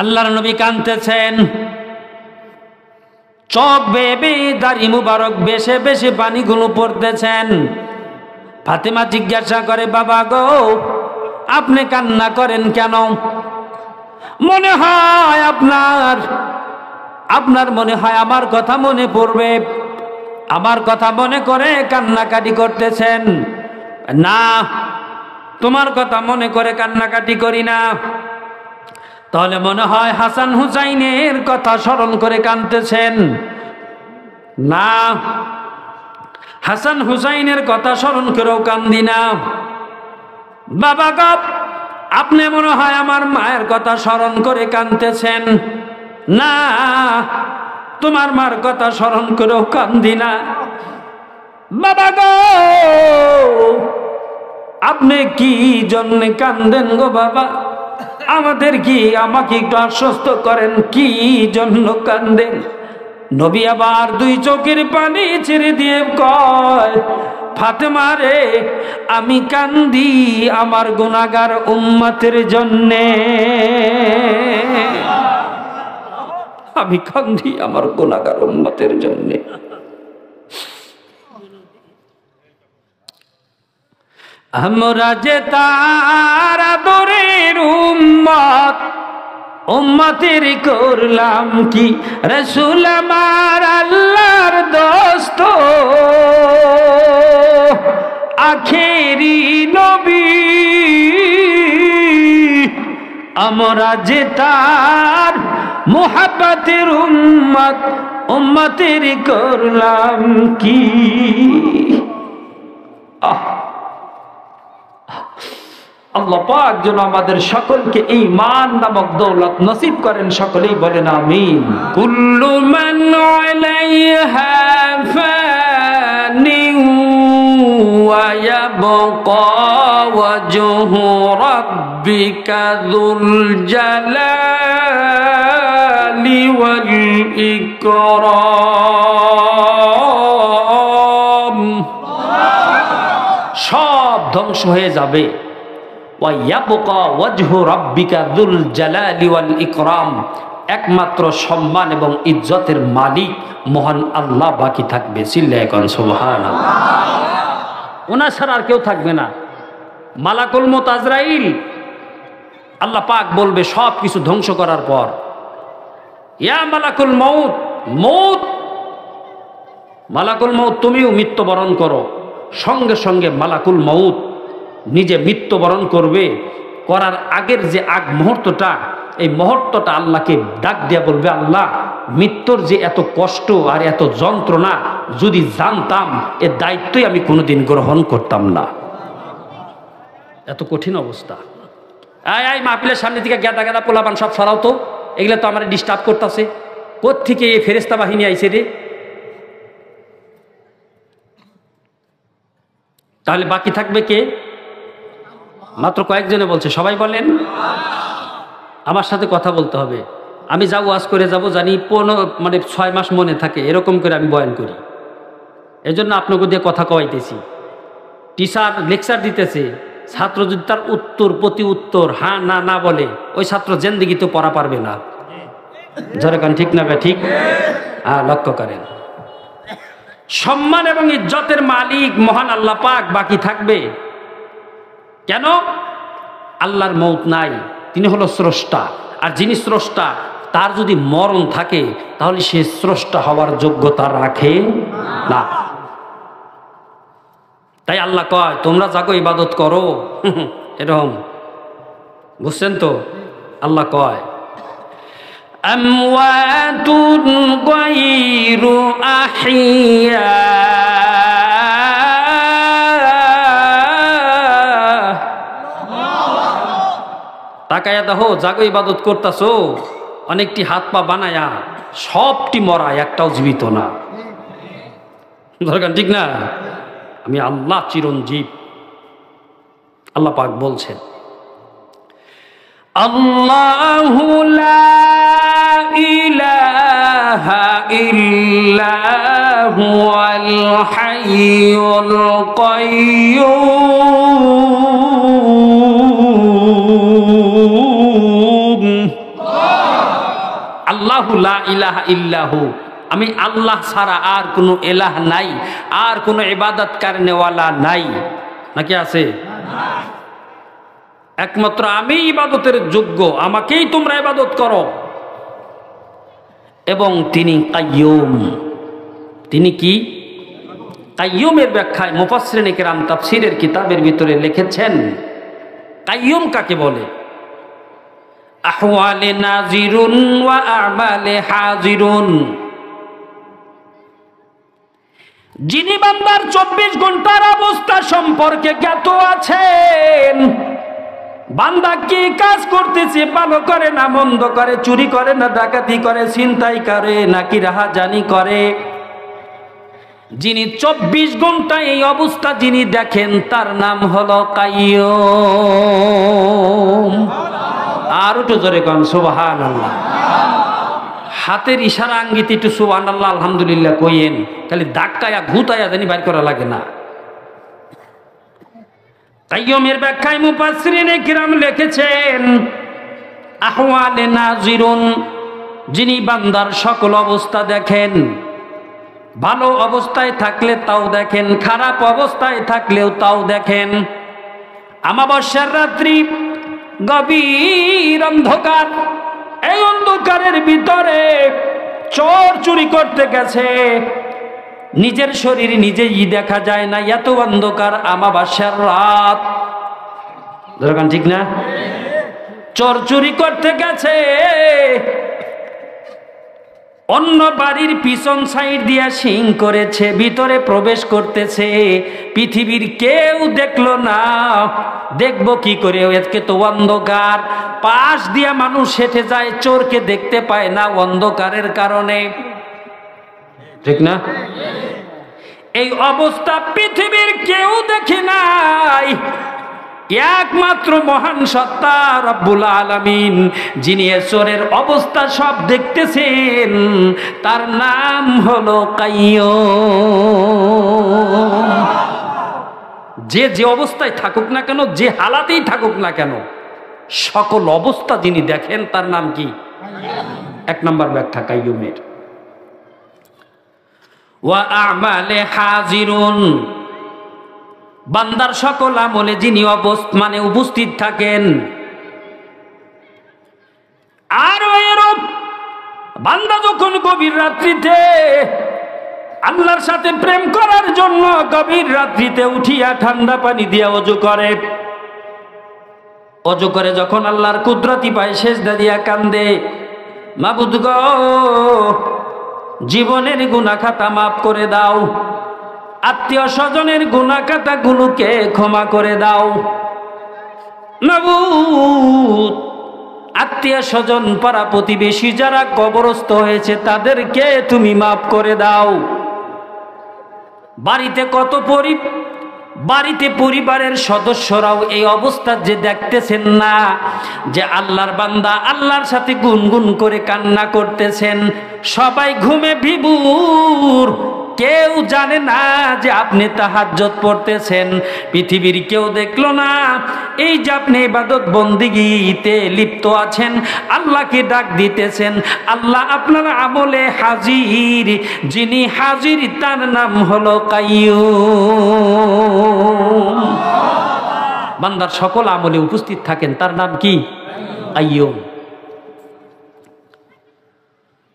আল্লাহর নবী কাঁদতেছেন, চোখ বেয়ে দাড়ি মুবারক বেশে বেশে পানিগুলো পড়তেছেন। ফাতেমা জিজ্ঞাসা করে, বাবা গো, আপনি কান্না করেন কেন? মনে হয় আপনার মনে হয় আমার কথা মনে পড়বে, আমার কথা মনে করে কান্নাকাটি করতেছেন। না, তোমার কথা মনে করে কান্নাকাটি করি না। তাহলে মনে হয় হাসান হুসাইনের কথা স্মরণ করে কাঁদতেছেন। না, হাসান হুসাইনের কথা স্মরণ করেও কান্দি না। বাবা গো, আপনি মনে হয় আমার মায়ের কথা স্মরণ করে কাঁদতেছেন। না, তোমার মার কথা স্মরণ করেও কান্দি না। বাবা গো, আপনি কি জন্য কান্দেন গো বাবা? আমাকে একটু আশ্বস্ত করেন, কি জন্য কান্দেন? নবী আবার দুই চোখের পানি ছেড়ে দিয়ে কয়, ফাতেমা রে, আমি কান্দি আমার গুনাহগার উম্মতের জন্যে। আমি কান্দি আমার গুনাহগার উম্মতের জন্যে। আমরা যে তার আদরের উম্মত, উম্মতের করলাম কি? রাসূল আমার আল্লাহর দোস্ত, আখেরি নবী। আমরা যে তার মুহাব্বতের উম্মত, উম্মতের করলাম কি? আল্লাহ পাক যেন আমাদের সকলকে ঈমান নামক দৌলত নসিব করেন। সকলেই বলেন আমিন। কুল্লু মান আলাইহা ফানি ওয়া ইয়াবকা ওয়াজহু রাব্বিকা যুল জালালি ওয়াল ইকরাম। সব ধ্বংস হয়ে যাবে, একমাত্র সম্মান এবং ইজ্জতের মালিক মহান আল্লাহ বাকি থাকবে। সুবহানাল্লাহ। ওনার ছাড়া আর কেউ থাকবে না। মালাকুল মউত আজরাইল, আল্লাহ পাক বলবে সব কিছু ধ্বংস করার পর, ইয়া মালাকুল মউত, মউত, মালাকুল মউত তুমিও মৃত্যুবরণ করো। সঙ্গে সঙ্গে মালাকুল মউত নিজে মৃত্যুবরণ করবে। করার আগের যে আগ মুহূর্তটা, এই মুহূর্তটা আল্লাহকে ডাক দিয়া বলবে, আল্লাহ, মৃত্যুর যে এত কষ্ট আর এত যন্ত্রণা যদি জানতাম, এর দায়িত্বই আমি কোনোদিন গ্রহণ করতাম না। এত কঠিন অবস্থা। আয় মাহফিলের সামনে থেকে গেদা গেদা পোলাপান সব সরাও তো, এগুলো তো আমার ডিস্টার্ব করতেছে। কোত্থেকে এই ফেরেশতা বাহিনী আইছে রে? তাহলে বাকি থাকবে কে? মাত্র কয়েকজনে বলছে, সবাই বলেন। আমার সাথে কথা বলতে হবে। আমি যা ওয়াজ করে যাব জানি 6 মাস মনে থাকে, এরকম করে আমি বয়ান করি। এজন্য আপনাকে দিয়ে কথা কওয়াইতেছি। টিচার লেকচার দিতেছে, ছাত্র যদি তার উত্তর প্রতি উত্তর হ্যাঁ না না বলে, ওই ছাত্র জিন্দেগি তো পড়া পারবে না। জোরে কান ঠিক না? ঠিক। হ্যাঁ, লক্ষ্য করেন। সম্মান এবং ইজ্জতের মালিক মহান আল্লাহ পাক বাকি থাকবে কেন? আল্লাহর মউত নাই, তিনি হলো স্রষ্টা। আর যিনি স্রষ্টা, তার যদি মরণ থাকে তাহলে সে স্রষ্টা হওয়ার যোগ্যতা রাখে না। তাই আল্লাহ কয়, তোমরা যাগো ইবাদত করো। এরকম বুঝছেন তো? আল্লাহ কয়, আমওয়াতুন গায়রু আহিয়া, তাকায়া দেখো, জাগো ইবাদত করতেছো, অনেকটি হাত পা বানায়া, সবটি মরা, একটাও জীবিত না। দরকার ঠিক না? আমি আল্লাহ চিরঞ্জীব। আল্লাহ পাক বলছেন, আল্লাহু লা ইলাহা ইল্লা হুয়াল হাইয়ুল কাইয়্যুম। আল্লাহু লা ইলাহা ইল্লাহু, আমি আল্লাহ ছাড়া আর কোনো এলাহ নাই, আর কোনো ইবাদত করনেওয়ালা নাই। নাকি আছে? একমাত্র আমি ইবাদতের যোগ্য, আমাকেই তোমরা ইবাদত করো। এবং তিনি কাইয়ুম। তিনি কি? কাইয়ুমের ব্যাখ্যায় মুফাসসিরিনে কেরাম তাফসীরের কিতাবের ভিতরে লিখেছেন, কাইয়ুম কাকে বলে? আহওয়ালে নাজিরুন ওয়া আমালে হাজিরুন, যিনি বান্দার 24 ঘন্টার অবস্থা সম্পর্কে জ্ঞাত আছেন। বান্দা কি কাজ করতেছে, ভালো করে না মন্দ করে, চুরি করে না ডাকাতি করে, ছিনতাই করে নাকি রাহাজানি করে, যিনি 24 ঘন্টা এই অবস্থা যিনি দেখেন, তার নাম হলো কাইয়ুম। আর একটু জোরে কোন সুবহানাল্লাহ। হাতের ইশারা আঙ্গিত একটু সুবহানাল্লাহ আলহামদুলিল্লাহ কইেন, খালি ধাক্কায়া ঘুতায়া জানি বাইর করা লাগে না। কাইয়ুমের ব্যাখ্যায় মুফাসসিরিনে কিরাম লিখেছেন, আহওয়ালে নাজিরুন, যিনি বান্দার সকল অবস্থা দেখেন। ভালো অবস্থায় থাকলে তাও দেখেন, খারাপ অবস্থায় থাকলেও তাও দেখেন। আমাবস্যার রাত্রি, গভীর অন্ধকার, এই অন্ধকারের ভিতরে চোর চুরি করতে গেছে, নিজের শরীর নিজেই দেখা যায় না, এত অন্ধকার আমাবস্যার রাত। দরকার ঠিক না? চোর চুরি করতে গেছে, অন্য বাড়ির পিছন সাইড দিয়া সিং করেছে, ভিতরে প্রবেশ করতেছে, পৃথিবীর কেউ দেখলো না। দেখবো কি করে? আজকে তো অন্ধকার, পাশ দিয়া মানুষ হেঁটে যায়, চোরকে দেখতে পায় না অন্ধকারের কারণে। ঠিক না? এই অবস্থা পৃথিবীর কেউ দেখে নাই, একমাত্র মহান সত্তা রব্বুল আলামিন, যিনি চোরের অবস্থা সব দেখতেছেন, তার নাম হলো কাইয়ুম। যে যে অবস্থায় থাকুক না কেন, যে হালাতেই থাকুক না কেন, সকল অবস্থা যিনি দেখেন, তার নাম কি? এক নম্বর ব্যাখ্যা কাইয়ুমের। ওয়া আমালে হাজিরুন, বান্দার সকল আমলে যিনি মানে উপস্থিত থাকেন। আর এরূপ বান্দা যখন গভীর রাত্রিতে আল্লাহর সাথে প্রেম করার জন্য গভীর রাত্রিতে উঠিয়া ঠান্ডা পানি দিয়া অজু করে, অজু করে যখন আল্লাহর কুদরতি পায়, সেজদা দিয়া কান্দে, মাবুদ গো, জীবনের গুনাহ খাতা মাফ করে দাও, আত্মীয় স্বজনের গুনাহ খাতাগুলোকে ক্ষমা করে দাও। মাবুদ, আত্মীয় স্বজন পাড়া প্রতিবেশী যারা কবরস্থ হয়েছে, তাদেরকে তুমি মাফ করে দাও। বাড়িতে বাড়িতে পরিবারের সদস্যরাও এই অবস্থা যে দেখতেছেন না, যে আল্লাহর বান্দা আল্লাহর সাথে গুনগুন করে কান্না করতেছেন, সবাই ঘুমে বিভোর, কেউ জানে না যে আপনি তাহাজ্জুদ পড়তেছেন, পৃথিবীর কেউ দেখলো না এই যে আপনি ইবাদত বন্দিগিতে লিপ্ত আছেন, আল্লাহকে ডাক দিতেছেন। আল্লাহ আপনার আমলে হাজির, যিনি হাজির তার নাম হলো কাইয়ুম। বান্দার সকল আমলে উপস্থিত থাকেন, তার নাম কি? কাইয়ুম।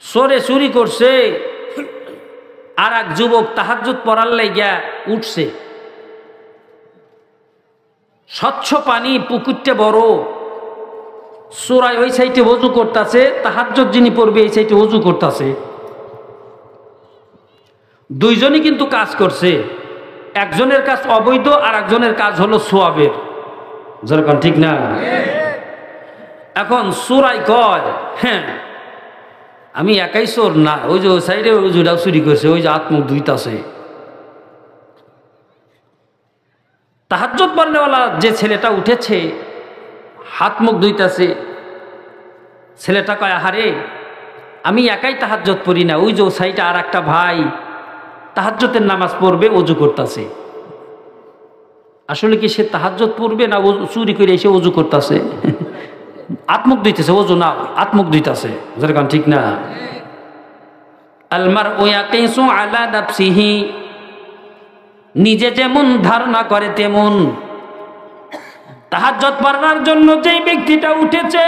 চোরে চুরি করছে, আর এক যুবক তাহাজ্জুদ পড়ার লাইগা উঠছে, স্বচ্ছ পানি, পুকুরটা বড়, চোরাই ওই সাইডে ওযু করতেছে, তাহাজ্জুদ যিনি পড়বে এই সাইডে ওযু করতেছে। দুইজনই কিন্তু কাজ করছে, একজনের কাজ অবৈধ আর একজনের কাজ হলো সোয়াবের। যেরকম ঠিক না? এখন চোরাই কয়, হ্যাঁ আমি একাই চোর না, ওই যে ওই সাইডে ওজুটাও চুরি করছে, ওই যে আত্মুখ ধুইতাছে। তাহাজ্জুদ পড়নেওয়ালা যে ছেলেটা উঠেছে, হাত মুখ ধুইতাছে, ছেলেটা কয়, আহারে আমি একাই তাহাজ্জুদ পড়ি না, ওই যে ওই সাইডে আর একটা ভাই তাহাজ্জুদের নামাজ পড়বে, ওযু করতেছে। আসলে কি সে তাহাজ্জুদ পড়বে না চুরি করে এসে ওযু করতেছে? আত্মুখ দিতেছে, ওজু না, আত্মুখ দিতেছে, যেরকম ঠিক না। আলমার ওয়াকিসু আলা নাফসিহি, নিজে যেমন ধারণা করে তেমন। তাহাজ্জুদ পড়ার জন্য যেই ব্যক্তিটা উঠেছে,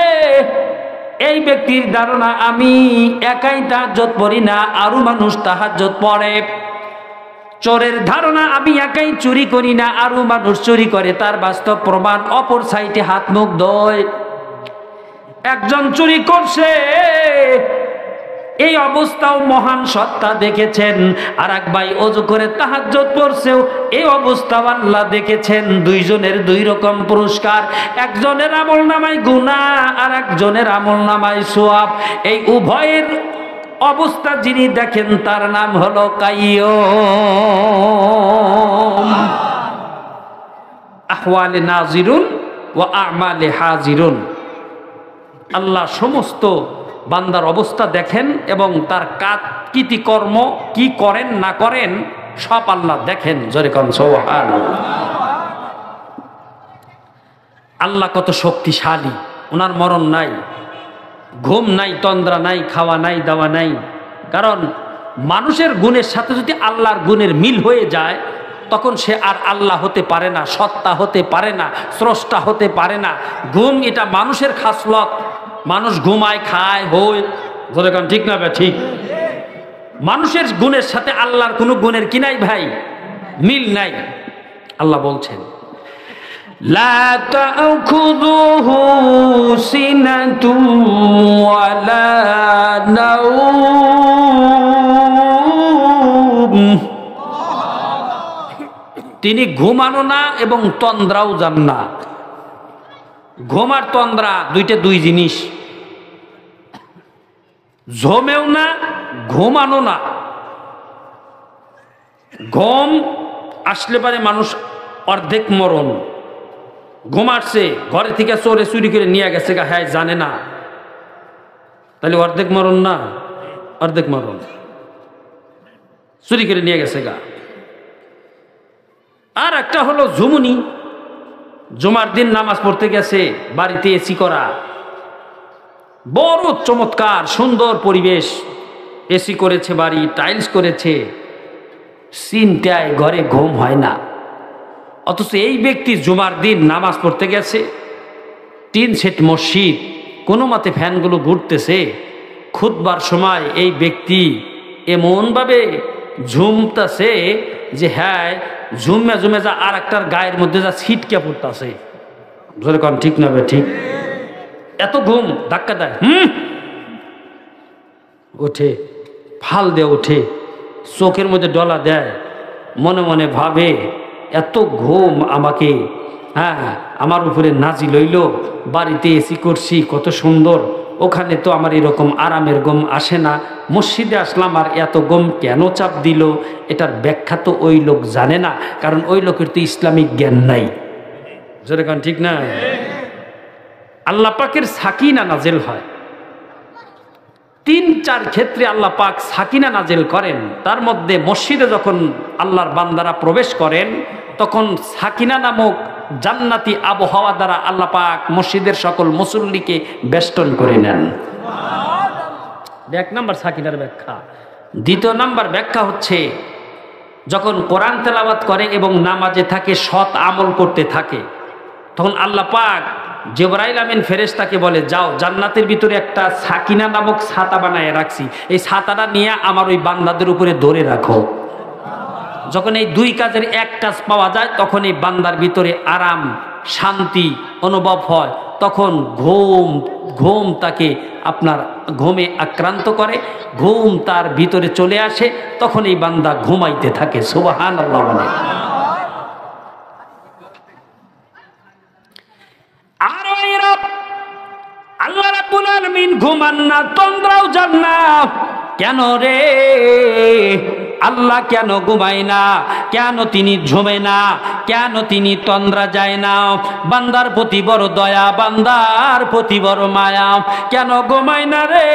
এই ব্যক্তির ধারণা আমি একাই তাহাজ্জুদ পড়ি না, আরো মানুষ তাহাজ্জুদ পড়ে। চোরের ধারণা আমি একাই চুরি করি না, আরো মানুষ চুরি করে। তার বাস্তব প্রমাণ অপর সাইডে হাত মুখ ধোয়। একজন চুরি করছে, এই অবস্থাও মহান সত্তা দেখেছেন। আর এক ভাই ওযু করে তাহাজ্জুদ পড়ছেও, এই অবস্থাও আল্লাহ দেখেছেন। দুইজনের দুই রকম পুরস্কার, একজনের আমলনামায় গুনাহ আর একজনের আমলনামায় সওয়াব। এই উভয়ের অবস্থা যিনি দেখেন তার নাম হলো কাইয়্যুম। আহওয়ালে নাজিরুন ওয়া আমালে হাজিরুন। আল্লাহ সমস্ত বান্দার অবস্থা দেখেন এবং তার কাজ কৃতিকর্ম কি করেন না করেন সব আল্লাহ দেখেন। জোরে কোন সুবহানাল্লাহ। আল্লাহ কত শক্তিশালী, ওনার মরণ নাই, ঘুম নাই, তন্দ্রা নাই, খাওয়া নাই, দাওয়া নাই। কারণ মানুষের গুণের সাথে যদি আল্লাহর গুণের মিল হয়ে যায়, তখন সে আর আল্লাহ হতে পারে না, সত্তা হতে পারে না, স্রষ্টা হতে পারে না। ঘুম এটা মানুষের খাসলত। মানুষ ঘুমায়, খায়, হয়, যেরকম ঠিক না ভাই? ঠিক। মানুষের গুণের সাথে আল্লাহর কোনো গুণের কি নাই ভাই? মিল নাই। আল্লাহ বলছেন লা তাখুযুহু সিনাতুন ওয়ালা নাওম। তিনি ঘুমানো না এবং তন্দ্রাও যান না। ঘুম আর তন্দ্রা দুইটা দুই জিনিস। ঝোমেও না, ঘুমানো না। ঘুম আসলে পারে মানুষ অর্ধেক মরণ। ঘুমাচ্ছে, ঘরে থেকে চোরে চুরি করে নিয়ে গেছে গা, হ্যাঁ জানে না, তাহলে অর্ধেক মরণ না? অর্ধেক মরণ। চুরি করে নিয়ে গেছে গা। আর একটা হলো ঝুমুনি। জুমার দিন নামাজ পড়তে গেছে, বাড়িতে এসি করা, বড় চমৎকার সুন্দর পরিবেশ, এসি করেছে, বাড়ি টাইলস করেছে, চিন্তায় ঘরে ঘুম হয় না। অথচ এই ব্যক্তি জুমার দিন নামাজ পড়তে গেছে, 3 সেট মসজিদ, কোনো মতে ফ্যানগুলো ঘুরতেছে। খুতবার সময় এই ব্যক্তি এমনভাবে ঝুমতেছে যে হ্যাঁ ঝুমে ঝুমে যা আর একটার গায়ের মধ্যে যা ছিটকে পড়তেছে। যেরকম ঠিক না ভাই? ঠিক। এত ঘুম, ধাক্কা দেয়, ওঠে, ফাল দিয়ে ওঠে, চোখের মধ্যে ডলা দেয়, মনে মনে ভাবে এত ঘুম আমাকে, হ্যাঁ আমার উপরে নাজিল হইল, বাড়িতে এসি করছি কত সুন্দর, ওখানে তো আমার এরকম আরামের ঘুম আসে না, মসজিদে আসলাম আর এত ঘুম কেন চাপ দিল? এটার ব্যাখ্যা তো ওই লোক জানে না, কারণ ওই লোকের তো ইসলামিক জ্ঞান নাই। যেরকম ঠিক না? আল্লাহ পাকের সাকিনা নাজেল হয় 3-4 ক্ষেত্রে। আল্লাহ পাক সাকিনা নাজেল করেন। তার মধ্যে মসজিদে যখন আল্লাহর বান্দারা প্রবেশ করেন, তখন সাকিনা নামক জান্নাতি আবহাওয়া দ্বারা আল্লাহ পাক মসজিদের সকল মুসল্লিকে বেষ্টন করে নেন। 1 নম্বর সাকিনার ব্যাখ্যা। 2 নম্বর ব্যাখ্যা হচ্ছে যখন কোরআন তেলাওয়াত করে এবং নামাজে থাকে, সৎ আমল করতে থাকে, তখন আল্লাহ পাক জিবরাইল আমিন ফেরেশতাকে বলে, যাও জান্নাতের ভিতরে একটা সাকিনা নামক ছাতা বানায় রাখছি, এই ছাতাটা নিয়ে আমার ওই বান্দাদের উপরে ধরে রাখো। যখন এই 2 কাজের এক কাজ পাওয়া যায়, তখন এই বান্দার ভিতরে আরাম, শান্তি অনুভব হয়। তখন ঘুম তাকে আপনার ঘুমে আক্রান্ত করে, ঘুম তার ভিতরে চলে আসে, তখন এই বান্দা ঘুমাইতে থাকে। সুবহানাল্লাহ। বলে আর ওই রব আল্লাহ রাব্বুল আলামিন ঘুমান না, তন্দ্রাও যান না। কেন রে? আল্লাহ কেন ঘুমায় না? কেন তিনি ঝুমে না? কেন তিনি তন্দ্রা যায় না? বান্দার প্রতি বড় দয়া, বান্দার প্রতি বড় মায়া। কেন ঘুমায় না রে?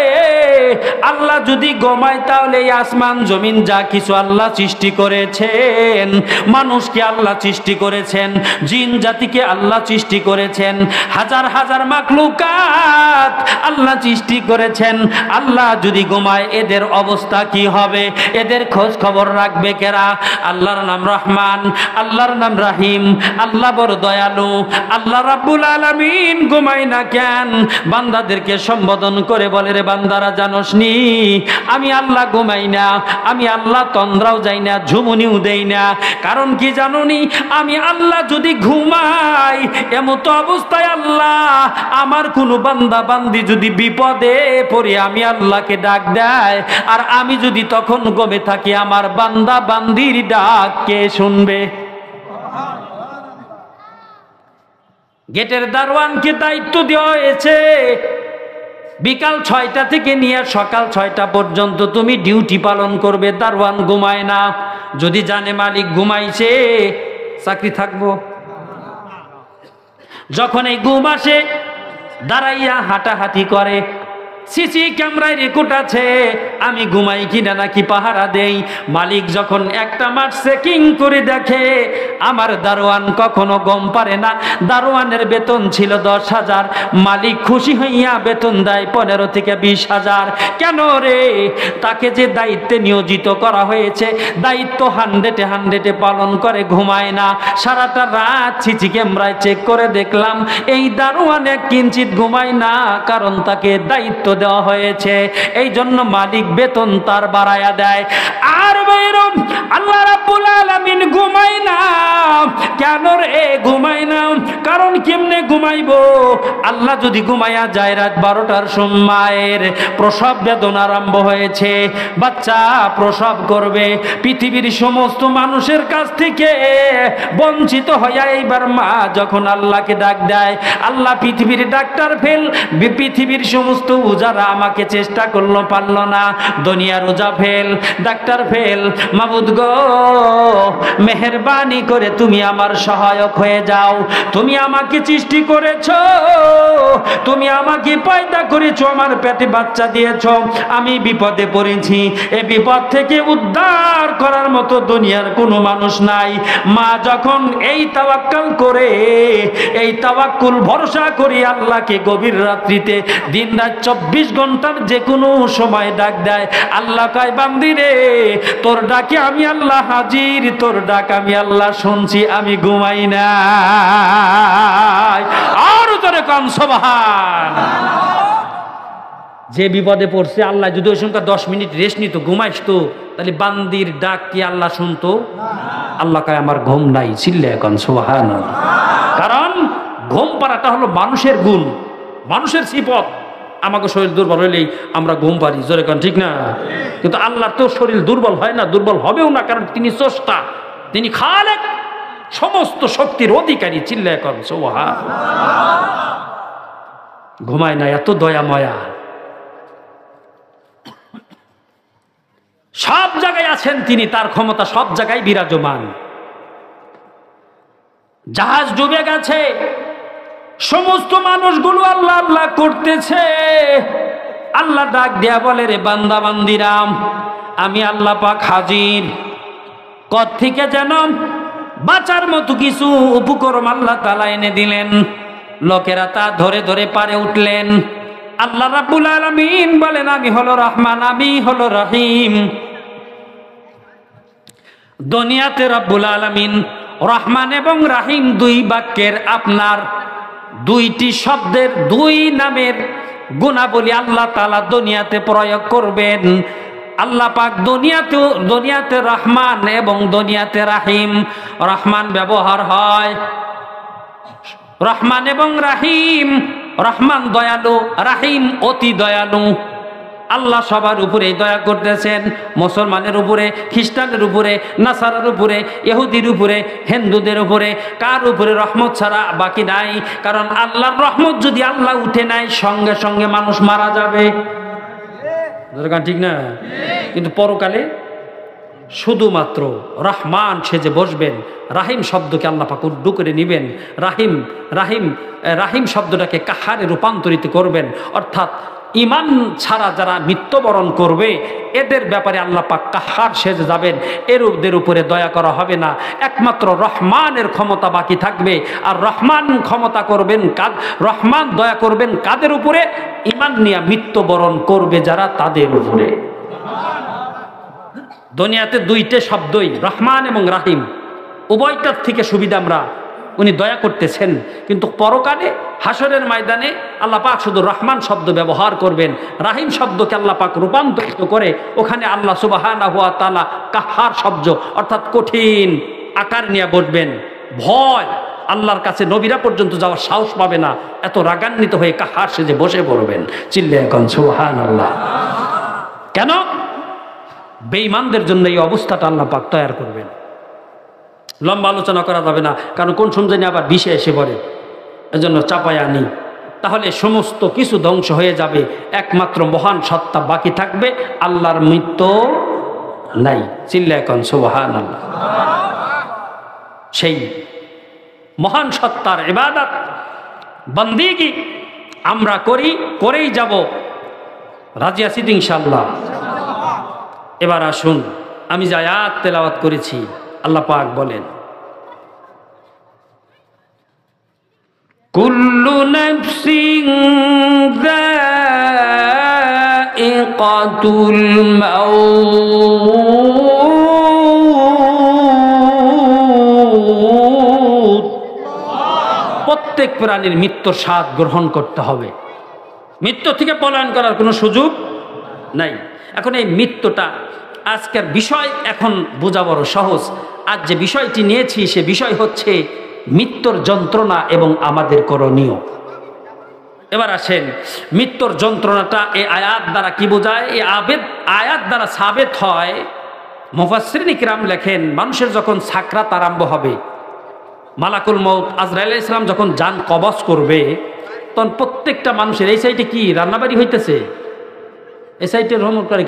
আল্লাহ যদি ঘুমায় তাহলে এই আসমান জমিন যা কিছু আল্লাহ সৃষ্টি করেছেন, মানুষকে আল্লাহ সৃষ্টি করেছেন, জিন জাতিকে আল্লাহ সৃষ্টি করেছেন, হাজার হাজার মাখলুকাত আল্লাহ সৃষ্টি করেছেন, আল্লাহ যদি ঘুমায় এদের অবস্থা কি হবে? এদের খোঁজ খবর রাখবে কেরা? আল্লাহর নাম রহমান, আল্লাহর নাম রাহিম, আল্লাহ বড় দয়ালু। আল্লাহ রাব্বুল আলামিন ঘুমায় না কেন? বান্দাদেরকে সম্বোধন করে বলে, রে বান্দারা জানোস নি আমি আল্লাহ ঘুমাই না, আমি আল্লাহ তন্দ্রাও যাই না, ঝুমুনিও দেই না। কারণ কি জানোনি? আমি আল্লাহ যদি ঘুমাই এমতো অবস্থায় আল্লাহ আমার কোনো বান্দা বান্দি যদি বিপদে পড়ে আমি আল্লাহকে ডাক দেয়, আর আমি যদি তখন ঘুমে থাকি, আমার বান্দা বান্দির ডাক কে শুনবে? গেটের দারোয়ানকে দায়িত্ব দেওয়া হয়েছে বিকাল 6টা থেকে নিয়ে সকাল 6টা পর্যন্ত তুমি ডিউটি পালন করবে। দারোয়ান ঘুমায় না। যদি জানে মালিক ঘুমাইছে, চাকরি থাকবো? যখন এই ঘুম আসে দাঁড়াইয়া হাঁটাহাঁটি করে, সিসি ক্যামেরায় রেকর্ড আছে আমি ঘুমাই কিনা নাকি পাহারা দেই। মালিক যখন একটা মাস চেকিং করে দেখে আমার দারোয়ান কখনো গম পারে না, দারোয়ানের বেতন ছিল 10,000, মালিক খুশি হইয়া বেতন দেয় 15 থেকে 20,000। কেন রে? তাকে যে দায়িত্বে নিয়োজিত করা হয়েছে, দায়িত্ব 100-100 পালন করে, ঘুমায় না। সারাটা রাত সিসি ক্যামেরায় চেক করে দেখলাম এই দারোয়ান এক কিঞ্চিত ঘুমায় না, কারণ তাকে দায়িত্ব দেওয়া হয়েছে, এই জন্য মালিক বেতন তার বাড়ায়া দেয়। আর বাইরম আল্লাহ রাব্বুল আলামিন ঘুমায় না কেন রে? ঘুমায় না কারণ কেমনে ঘুমাইবো? আল্লাহ যদি ঘুমাইয়া যায় রাত 12টার সময়ের প্রসব বেদনা আরম্ভ হয়েছে, বাচ্চা প্রসব করবে, পৃথিবীর সমস্ত মানুষের কাছ থেকে বঞ্চিত হইয়া এইবার মা যখন আল্লাহকে ডাক দেয়, আল্লাহ পৃথিবীর ডাক্তার ফেল, পৃথিবীর সমস্ত যারা আমাকে চেষ্টা করলো পারলো না, দুনিয়ার ওজা ফেল, ডাক্তার ফেল, মাবুদ গো মেহেরবানি করে তুমি আমার সহায়ক হয়ে যাও। তুমি আমাকে সৃষ্টি করেছো, তুমি আমাকে পয়দা করেছো, আমার পেটে বাচ্চা দিয়েছো, আমি বিপদে পড়েছি, এই বিপদ থেকে উদ্ধার করার মতো দুনিয়ার কোনো মানুষ নাই। মা যখন এই তাওয়াক্কুল করে, এই তাওয়াক্কুল ভরসা করি আল্লাহকে গভীর রাত্রিতে দিন রাত 24 ঘন্টার যে কোনো সময় ডাক দেয়, আল্লাহ কয় বান্দি রে তোর ডাকে আমি আল্লাহ হাজির, তোর ডাক আমি আল্লাহ শুনছি, আমি ঘুমাই না। আর তোরে কান সুবহানাল্লাহ। যে বিপদে পড়ছে আল্লাহ যদি ওই সময় 10 মিনিট রেস্ট নিত, ঘুমাইস তো, তাহলে বান্দির ডাক কি আল্লাহ শুনতো? আল্লাহ কয় আমার ঘুম নাই, চিল্লায় কান সুবহানাল্লাহ। কারণ ঘুম পাড়াটা হলো মানুষের গুণ, মানুষের সিফত। আমাকে শরীর দুর্বল হইলেই আমরা ঘুম পারি, জোরে কান ঠিক না? কিন্তু আল্লাহর তো শরীর দুর্বল হয় না, দুর্বল হবেও না, কারণ তিনি স্রষ্টা, তিনি খালেক, সমস্ত শক্তির অধিকারী, চিল্লায় কান সুবহানাল্লাহ। ঘুমায় না, এত দয়া মায়া। সব জায়গায় আছেন তিনি, তার ক্ষমতা সব জায়গায় বিরাজমান। জাহাজ ডুবে গেছে, সমস্ত মানুষগুলো আল্লাহ আল্লাহ করতেছে, আল্লাহ ডাক দেয়া বলে, রে বান্দা বান্দিরাম আমি আল্লাহ পাক হাজির। কত থেকে যেন বাঁচার মতো কিছু উপকরণ আল্লাহ তাআলা এনে দিলেন, লোকেরা তা ধরে ধরে পারে উঠলেন। আল্লাহ রাব্বুল আলামিন বলেন, আমি হলো রহমান, আমি হলো রহিম। দুনিয়াতে রাব্বুল আলামিন রহমান এবং রাহিম দুই বাক্যের আপনার দুইটি শব্দের দুই নামের গুণাবলী আল্লাহ তাআলা দুনিয়াতে প্রয়োগ করবেন। আল্লাহ পাক দুনিয়াতে রহমান এবং দুনিয়াতে রাহিম, রহমান ব্যবহার হয়, রহমান এবং রাহিম, রহমান দয়ালু, রাহিম অতি দয়ালু। আল্লাহ সবার উপরে দয়া করতেছেন, মুসলমানের উপরে, খ্রিস্টানের উপরে, নাসারার উপরে, ইহুদির উপরে, হিন্দুদের উপরে। কার উপরে রহমত ছাড়া বাকি নাই? কারণ আল্লাহর রহমত যদি আল্লাহ উঠে নাই, সঙ্গে সঙ্গে মানুষ মারা যাবে, ঠিক না? কিন্তু পরকালে শুধুমাত্র রহমান সেজে বসবেন, রাহিম শব্দকে আল্লাহ পাক উর্দু করে নিবেন, রাহিম রাহিম রাহিম শব্দটাকে কাহারে রূপান্তরিত করবেন, অর্থাৎ ইমান ছাড়া যারা মৃত্যুবরণ করবে এদের ব্যাপারে আল্লাহ পাক কাহ্হার সেজে যাবেন, এরূপদের উপরে দয়া করা হবে না। একমাত্র রহমানের ক্ষমতা বাকি থাকবে। আর রহমান ক্ষমতা করবেন রহমান দয়া করবেন কাদের উপরে? ইমান নিয়ে মৃত্যুবরণ করবে যারা, তাদের উপরে। দুনিয়াতে দুইটা শব্দই রহমান এবং রাহিম, উভয়টার থেকে সুবিধা আমরা, উনি দয়া করতেছেন। কিন্তু পরকালে হাসরের ময়দানে আল্লাহ পাক শুধু রহমান শব্দ ব্যবহার করবেন, রাহিম শব্দকে আল্লাহ পাক রূপান্তরিত করে ওখানে আল্লাহ সুবহানাহু ওয়া তাআলা কাহ্হার শব্দ অর্থাৎ কঠিন আকার নিয়ে বসবেন। ভয়, আল্লাহর কাছে নবীরা পর্যন্ত যাওয়ার সাহস পাবে না, এত রাগান্বিত হয়ে কাহ্হার সেজে বসে পড়বেন। চিল্লায়ে এখন সুবহানাল্লাহ। কেন? বেঈমানদের জন্য এই অবস্থাটা আল্লাহ পাক তৈরি করবেন। লম্বা আলোচনা করা যাবে না, কারণ কোন সময় আবার বিষে এসে পড়ে, এজন্য চাপায় আনি। তাহলে সমস্ত কিছু ধ্বংস হয়ে যাবে, একমাত্র মহান সত্তা বাকি থাকবে, আল্লাহর মৃত্যু নাই। চিল্লায়ে এখন সুবহানাল্লাহ। সেই মহান সত্তার ইবাদত বন্দেগী আমরা করেই যাব। রাজি আছি তো ইনশাআল্লাহ? এবার আসুন, আমি যে আয়াত তেলাওয়াত করেছি, আল্লাহ পাক বলেন কুল্লু নাফসিন যায়িকাতুল মাউত, প্রত্যেক প্রাণীর মৃত্যুর স্বাদ গ্রহণ করতে হবে। মৃত্যু থেকে পলায়ন করার কোনো সুযোগ নাই। এখন এই মৃত্যুটা আজকের বিষয়, এখন বোঝা বড় সহজ। আজ যে বিষয়টি নিয়েছি সে বিষয় হচ্ছে মৃত্যুর যন্ত্রণা এবং আমাদের করণীয়। এবার আসেন, মৃত্যুর যন্ত্রণাটা এই আয়াত দ্বারা কি বোঝায়? এই আয়াত দ্বারা সাবেত হয়, মুফাসসিরিন ইকরাম লেখেন, মানুষের যখন সাকরাত আরম্ভ হবে, মালাকুল মউত আজরাইল আলাইহিস সালাম যখন জান কবজ করবে, তখন প্রত্যেকটা মানুষের এই সাইডে কি রান্নাবাড়ি হইতেছে? এই সাইডে ভ্রমণ করে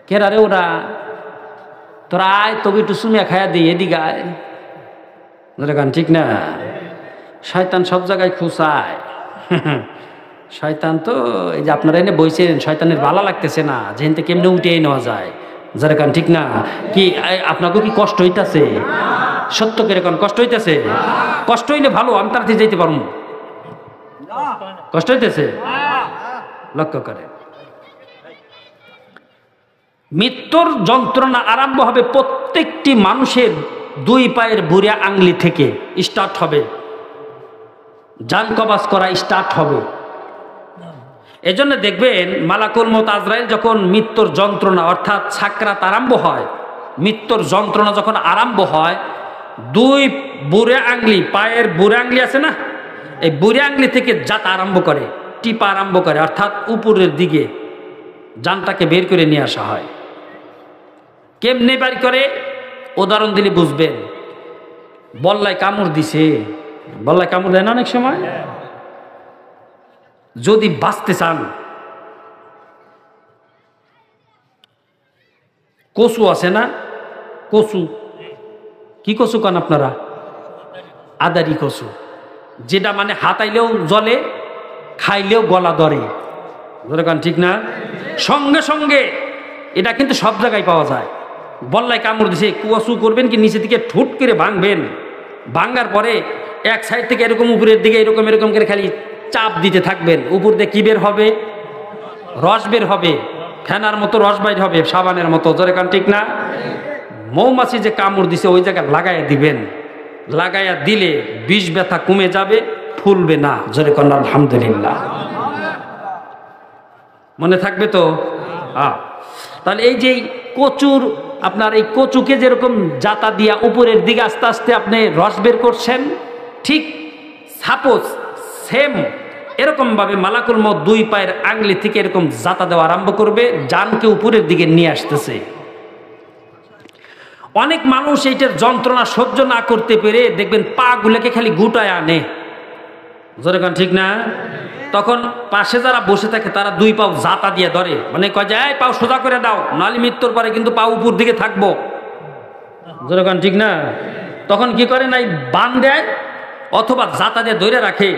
কেরা রে? ওরা তোরা আয়, তবে একটু সুমিয়া খাইয়া দিই, এদিকে আয়। গান ঠিক না? শয়তান সব জায়গায় খুঁচায়। শয়তান তো এই যে আপনারা এনে বইছেন, শয়তানের ভালো লাগতেছে না, যেহেতু কেমনে উঠিয়ে নেওয়া যায়। যারা গান ঠিক না? কি আপনাকে কি কষ্ট হইতেছে? সত্য করে কোন কষ্ট হইতেছে? কষ্ট হইলে ভালো, আমি তাড়াতাড়ি যেতে পারবো। কষ্ট হইতেছে? লক্ষ্য করে মৃত্যুর যন্ত্রণা আরম্ভ হবে প্রত্যেকটি মানুষের দুই পায়ের বুড়া আঙ্গুলি থেকে স্টার্ট হবে, জান কবজ করা স্টার্ট হবে। এজন্য দেখবেন মালাকুল মউত আজরাইল যখন মৃত্যুর যন্ত্রণা অর্থাৎ সাকরাত আরম্ভ হয়, মৃত্যুর যন্ত্রণা যখন আরম্ভ হয়, দুই বুড়া আঙ্গুলি, পায়ের বুড়া আঙ্গুলি আছে না, এই বুড়া আঙ্গুলি থেকে জাত আরম্ভ করে, টিপা আরম্ভ করে, অর্থাৎ উপরের দিকে জানটাকে বের করে নিয়ে আসা হয়। কেমনে বের করে? উদাহরণ দিলে বুঝবেন। বল্লায় কামড় দিছে, বল্লায় কামড় দেয় না অনেক সময়? যদি বাঁচতে চান, কচু আছে না, কচু, কি কচু কান আপনারা? আদারি কচু, যেটা মানে হাতাইলেও জলে, খাইলেও গলা ধরে। কান ঠিক না? সঙ্গে সঙ্গে এটা কিন্তু সব জায়গায় পাওয়া যায়। বল্লায় কামড় দিছে, কচু করবেন কি, নিচে দিকে ঠুট করে ভাঙবেন, ভাঙার পরে এক সাইড থেকে এরকম উপরের দিকে এরকম এরকম করে খালি চাপ দিতে থাকবেন। উপর দিয়ে কি বের হবে? রস বের হবে, ফেনার মতো রস বাইর হবে, সাবানের মতো। জোরে কান ঠিক না? মৌমাছি যে কামড় দিছে ওই জায়গায় লাগাইয়া দিবেন, লাগাইয়া দিলে বিষ ব্যথা কমে যাবে, ফুলবে না। জোরে কান আলহামদুলিল্লাহ। মনে থাকবে তো? তাহলে এই যে কচুর, আপনার এই কচুকে যেরকম জাতা দিয়া উপরের দিকে আস্তে আস্তে আপনি রস বের করছেন, ঠিক সাপোজ সেম এরকম ভাবে মালাকুল মউত দুই পায়ের আঙ্গুলি থেকে এরকম জাতা দেওয়া আরম্ভ করবে, জানকে উপরের দিকে নিয়ে আসতেছে। অনেক মানুষ এইটার যন্ত্রণা সহ্য না করতে পেরে দেখবেন পা গুলোকে খালি গুটায় আনে। জোরে কান ঠিক না? তখন পাশে যারা বসে থাকে তারা দুই পাও জাতা দিয়ে ধরে, মানে কয় যে এই পাও সোজা করে দাও, নাহলে মৃত্যুর পরে কিন্তু পা উপর দিকে থাকবো। জোরে কান ঠিক না? তখন কি করে, নাই বান দেয় অথবা জাতা দিয়ে ধরে রাখে,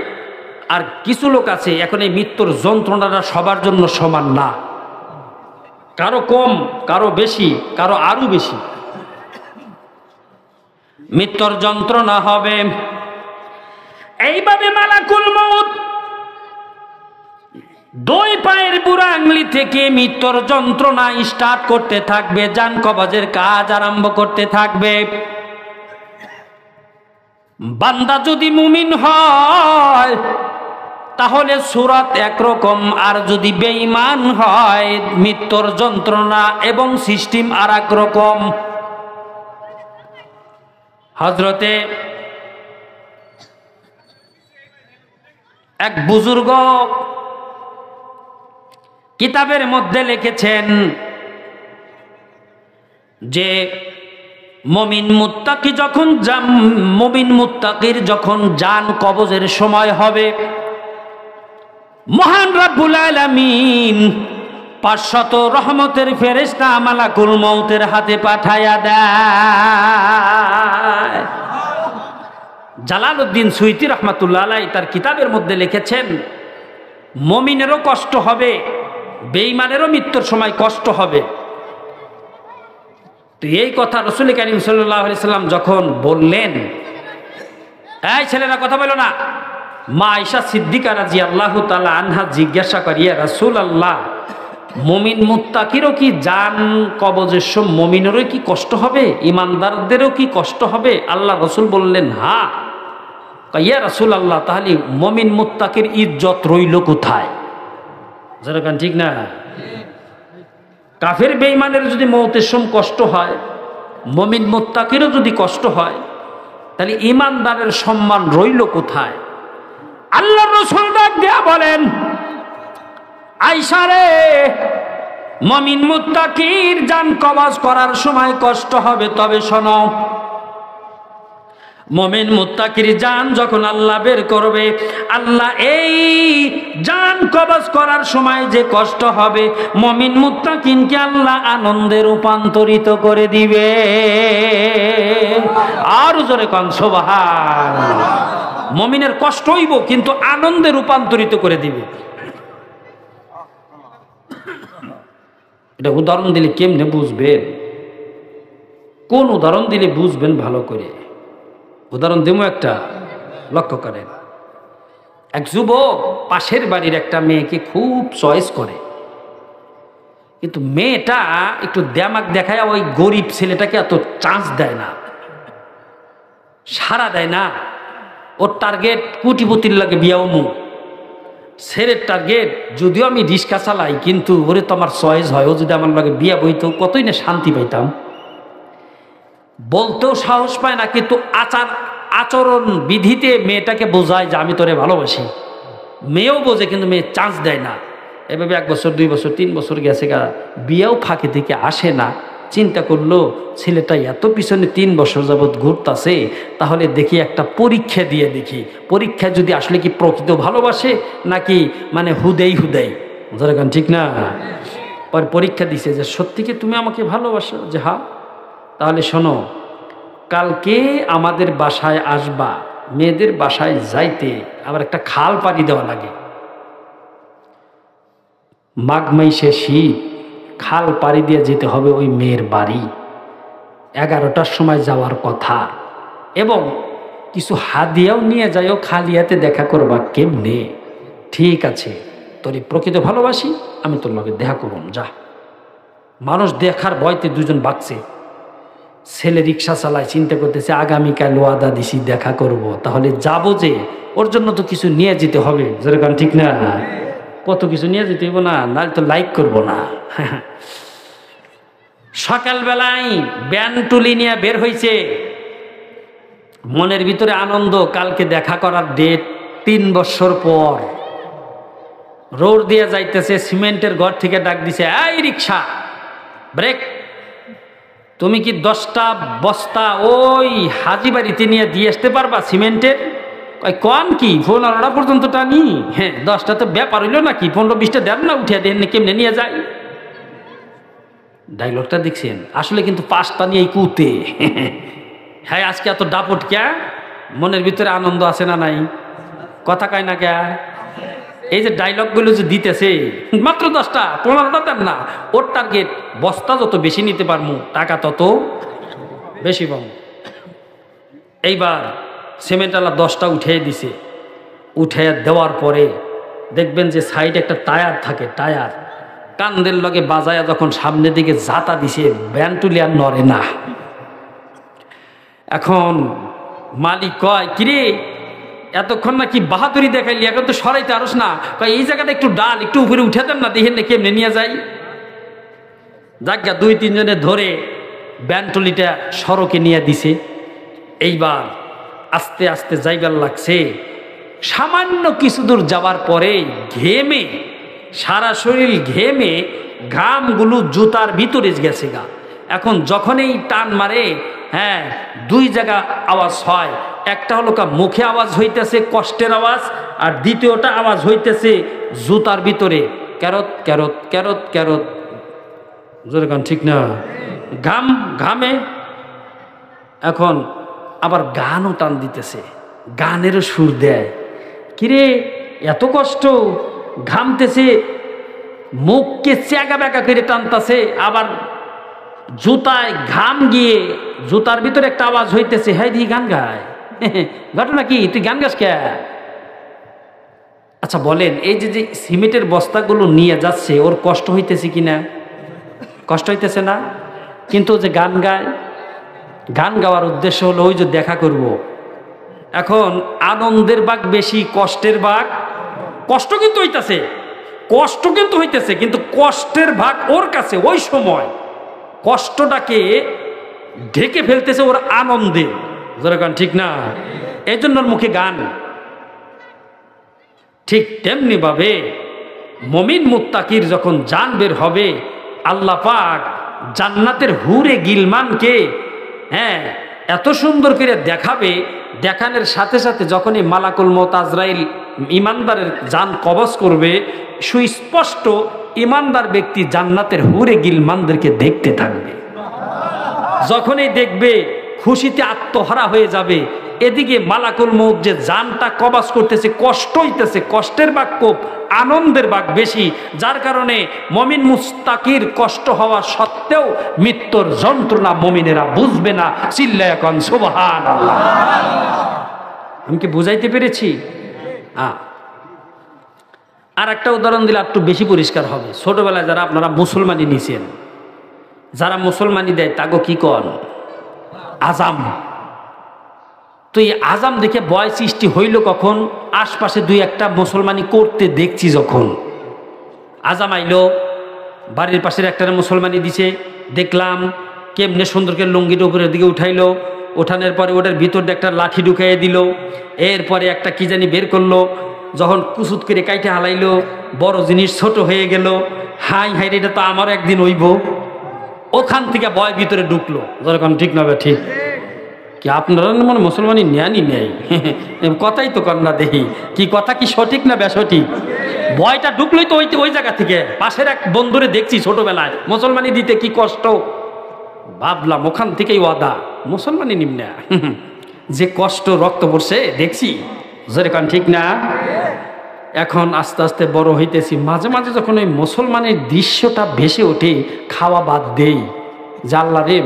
আর কিছু লোক আছে এখন এই মৃত্যুর যন্ত্রণাটা সবার জন্য সমান না, কারো কম, কারো বেশি, কারো আরো বেশি। মৃত্যুর যন্ত্রণা হবে এইভাবে, মালাকুল মউত দুই পায়ের বুড়া আঙুলি থেকে মৃত্যুর যন্ত্রণা স্টার্ট করতে থাকবে, জান কবজের কাজ আরম্ভ করতে থাকবে। বান্দা যদি মুমিন হয় তাহলে সূরাত একরকম, আর যদি বেঈমান হয় মৃত্যুর যন্ত্রণা এবং সিস্টেম আর এক রকম। হযরতে এক বুজুর্গ কিতাবের মধ্যে লিখেছেন যে মুমিন মুত্তাকির যখন জান কবজের সময় হবে, মহান রব্বুল আলামিন 500 রহমতের ফেরেশতা মালাকুল মউতের হাতে পাঠায়া দেয়। জালালউদ্দিন সুয়ুতী রাহমাতুল্লাহ আলাইহি তার কিতাবের মধ্যে লিখেছেন, মুমিনেরও কষ্ট হবে, বেঈমানেরও মৃত্যুর সময় কষ্ট হবে। তো এই কথা রাসূল কারীম সাল্লাল্লাহু আলাইহি সাল্লাম যখন বললেন, এই ছেলেরা কথা বলো না, মা আয়েশা সিদ্দিকা রাদিয়াল্লাহু তাআলা আনহা জিজ্ঞাসা করিয়া, রাসূলুল্লাহ মুমিন মুত্তাকিরও কি জান কবজের সময় মুমিনেরও কি কষ্ট হবে, ইমানদারদেরও কি কষ্ট হবে? আল্লাহ রাসূল বললেন, হ্যাঁ। ইয়া রাসূলুল্লাহ, তাহলে মুমিন মুত্তাকির ইজ্জত রইল কোথায়? যেরকম ঠিক না, কাফের বেঈমানের যদি মওতের সময় কষ্ট হয়, মুমিন মুত্তাকিরও যদি কষ্ট হয়, তাহলে ইমানদারের সম্মান রইল কোথায়? আল্লাহর রাসূল ডাক দিয়া বলেন, আয়েশা রে, মুমিন মুত্তাকির জান কবজ করার সময় কষ্ট হবে, তবে শোনো, মুমিন মুত্তাকির জান যখন আল্লাহ বের করবে, আল্লাহ এই জান কবজ করার সময় যে কষ্ট হবে, মুমিন মুত্তাকিনকে আল্লাহ আনন্দে রূপান্তরিত করে দিবে। আর জোরে কোন সুবহানাল্লাহ। মুমিনের কষ্ট হইব কিন্তু আনন্দে রূপান্তরিত করে দিবে। এটা উদাহরণ দিলে কেমনে বুঝবেন? কোন উদাহরণ দিলে বুঝবেন ভালো করে? উদাহরণ দেবো একটা, লক্ষ্য করেন। এক যুবক পাশের বাড়ির একটা মেয়েকে খুব চয়েস করে, কিন্তু মেয়েটা একটু দেমাক দেখায় ওই গরিব ছেলেটাকে এত চান্স দেয় না, সাড়া দেয় না। ওর টার্গেট কোটিপতির লাগে বিয়া হমু, ছেলের টার্গেট যদিও আমি রিক্সা চালাই কিন্তু ওরে তো আমার চয়েস হয়, ও যদি আমার লাগে বিয়া বইতো কতই না শান্তি পাইতাম। বলতেও সাহস পায় না, কিন্তু আচরণ বিধিতে মেয়েটাকে বোঝায় যে আমি তোরে ভালোবাসি। মেয়েও বোঝে কিন্তু মেয়ে চান্স দেয় না। এভাবে 1 বছর 2 বছর 3 বছর গেছে গা, বিয়েও ফাঁকে থেকে আসে না। চিন্তা করলো ছেলেটা এত পিছনে 3 বছর যাবৎ ঘুরতাছে, তাহলে দেখি একটা পরীক্ষা দিয়ে দেখি, পরীক্ষা যদি আসলে কি প্রকৃত ভালোবাসে নাকি মানে হুদেই যেরকম ঠিক না। পরে পরীক্ষা দিছে যে সত্যি কি তুমি আমাকে ভালোবাসো? যে হ্যাঁ। তাহলে শোনো, কালকে আমাদের বাসায় আসবা, মেয়েদের বাসায় যাইতে আবার একটা খাল পাড়ি দেওয়া লাগে। মাঘ মাসে শীত, খাল পাড়ি দিয়ে যেতে হবে ওই মেয়ের বাড়ি। 11টার সময় যাওয়ার কথা, এবং কিছু হাদিয়াও নিয়ে যাইও, খালি হাতে দেখা করবা কেমনে? ঠিক আছে, তোর প্রকৃত ভালোবাসি, আমি তোর লগে দেখা করুম, যা। মানুষ দেখার ভয়তে দুজন বাঁচছে। ছেলে রিক্সা চালায়, চিন্তা করতেছে আগামীকাল ওয়াদা দিছি দেখা করব, তাহলে যাবো যে, ওর জন্য তো কিছু নিয়ে যেতে হবে, যেরকম ঠিক না। কত কিছু নিয়ে যেতে হইব না, নাহলে তো লাইক করবো না। সকালবেলায় ব্যান টুলি নিয়ে বের হয়েছে, মনের ভিতরে আনন্দ, কালকে দেখা করার ডেট, 3 বছর পর। রোড দিয়ে যাইতেছে, সিমেন্টের ঘর থেকে ডাক দিছে, এই রিক্সা ব্রেক, তুমি কি 10টা বস্তা ওই হাজিবাড়িতে নিয়ে দিয়ে আসতে পারবা সিমেন্টের? কন কি 15টা পর্যন্ত টানি? হ্যাঁ, 10টা তো ব্যাপার হইল নাকি, 15-20টা দেন না, উঠিয়া দেন কেমনে নিয়ে যায়। ডায়লগটা দেখছেন? আসলে কিন্তু 5টা নিয়ে কুতে। হ্যাঁ, আজকে এত ডাপট ক্যা? মনের ভিতরে আনন্দ আছে না নাই? কথা কয় না কে? এই যে ডায়লগগুলো যে দিতেছে, মাত্র 10টা 15টা দেন না, ওর টার্গেট বস্তা যত বেশি নিতে পারবো টাকা তত বেশি পাবো। এইবার সিমেন্টওয়ালা 10টা উঠিয়ে দিছে, উঠিয়ে দেওয়ার পরে দেখবেন যে সাইডে একটা টায়ার থাকে, টায়ার কান্দের লগে বাজায়া যখন সামনের দিকে জাতা দিছে, ব্যান্টুলি আর নড়ে না। এখন মালিক কয়, কিরে এতক্ষণ না কি বাহাদুরি দেখাইলি, এখন তো সরাইতে আরস না? কয় এই জায়গাটা একটু ডাল একটু উপরে উঠে দেন না, দেখেন না কেমনে নিয়ে যাই। যাজ্ঞা 2-3 জনে ধরে ব্যান্টুলিটা সড়কে নিয়ে দিছে। এইবার আস্তে আস্তে যাইবার লাগছে। সামান্য কিছু দূর যাওয়ার পরে ঘেমে, সারা শরীর ঘেমে ঘামগুলো জুতার ভিতরে গেছে গা। এখন যখনই টান মারে, হ্যাঁ 2 জায়গা আওয়াজ হয়। একটা হলো মুখে আওয়াজ হইতেছে কষ্টের আওয়াজ, আর দ্বিতীয়টা আওয়াজ হইতেছে জুতার ভিতরে ক্যারত ক্যারত ক্যারত ক্যারত। জোরে গান ঠিক না? ঘামে। এখন আবার গানও টান দিতেছে, গানেরও সুর দেয়। কিরে এত কষ্ট, ঘামতেছে, মুখকে চ্যাগা ব্যাগা করে টানতেছে, আবার জুতায় ঘাম গিয়ে জুতার ভিতরে একটা আওয়াজ হইতেছে, হ্যাঁ দিয়ে গান গায়। ঘটনা কি, তুই গান গাস কে? আচ্ছা বলেন, এই যে সিমেন্টের বস্তাগুলো নিয়ে যাচ্ছে, ওর কষ্ট হইতেছে কিনা? কষ্ট হইতেছে না? কিন্তু যে গান গায়, গান গাওয়ার উদ্দেশ্য হলো ওই যে দেখা করব। এখন আনন্দের ভাগ বেশি, কষ্টের ভাগ, কষ্ট কিন্তু হইতেছে, কষ্ট কিন্তু হইতেছে, কিন্তু কষ্টের ভাগ ওর কাছে ওই সময় কষ্টটাকে ঢেকে ফেলতেছে ওর আনন্দে। যেরকম ঠিক না? এই জন্য ওর মুখে গান। ঠিক তেমনি ভাবে মুমিন মুত্তাকির যখন জান বের হবে, আল্লাহ পাক জান্নাতের হুরে গিলমানকে হ্যাঁ এত সুন্দর করে দেখাবে, দেখানোর সাথে সাথে যখনই মালাকুল মউত আজরাইল ইমানদারের জান কবজ করবে, সুস্পষ্ট ইমানদার ব্যক্তি জান্নাতের হুরে গিলমানদেরকে দেখতে থাকবে। যখনই দেখবে খুশিতে আত্মহারা হয়ে যাবে। এদিকে মালাকুল মউত যে জানটা কবজ করতেছে, কষ্ট হইতেছে, কষ্টের ভাগ কম, আনন্দের ভাগ বেশি, যার কারণে মুমিন মুস্তাকির কষ্ট হওয়া সত্ত্বেও মৃত্যুর যন্ত্রণা মুমিনেরা বুঝবে না। চিল্লায়া কোন সুবহানাল্লাহ। আমি কি বুঝাইতে পেরেছি? আর একটা উদাহরণ দিলে একটু বেশি পরিষ্কার হবে। ছোটবেলায় যারা আপনারা মুসলমানি নিছেন, যারা মুসলমানি দেয় তাগো কি কন? আজাম। তো এই আজাম দেখে ভয় সৃষ্টি হইল কখন? আশপাশে 2-1টা মুসলমানি করতে দেখছি যখন। আজাম আইলো, বাড়ির পাশের একটা মুসলমানি দিছে, দেখলাম কেমনে সুন্দরকে লুঙ্গির উপরের দিকে উঠাইলো, ওঠানোর পরে ওটার ভিতর দিয়ে একটা লাঠি ঢুকাইয়ে দিল, এরপরে একটা কি জানি বের করলো, যখন কুচুত করে কাইটে হালাইলো, বড় জিনিস ছোট হয়ে গেল। হাই হাই এটা তো আমারও একদিন হইব। ওখান থেকে ভয় ভিতরে ঢুকলো। যেরকম ঠিক না? ঠিক কি আপনারা মানে মুসলমানি নেয়ানি নেই? কথাই তো কর না, দেখি কি কথা কি সঠিক না বেসঠিক? ভয়টা ঢুকলোই তো ওই জায়গা থেকে। পাশের এক বন্ধুরে দেখছি ছোটবেলায় মুসলমানি দিতে কি কষ্ট, ভাবলাম ওখান থেকেই ওয়াদা মুসলমানি নিম্না। যে কষ্ট রক্ত পড়ছে দেখছি। যেরকম ঠিক না? এখন আস্তে আস্তে বড় হইতেছি, মাঝে মাঝে যখন ওই মুসলমানের দৃশ্যটা ভেসে ওঠে, খাওয়া বাদ দেই, জাল্লা রে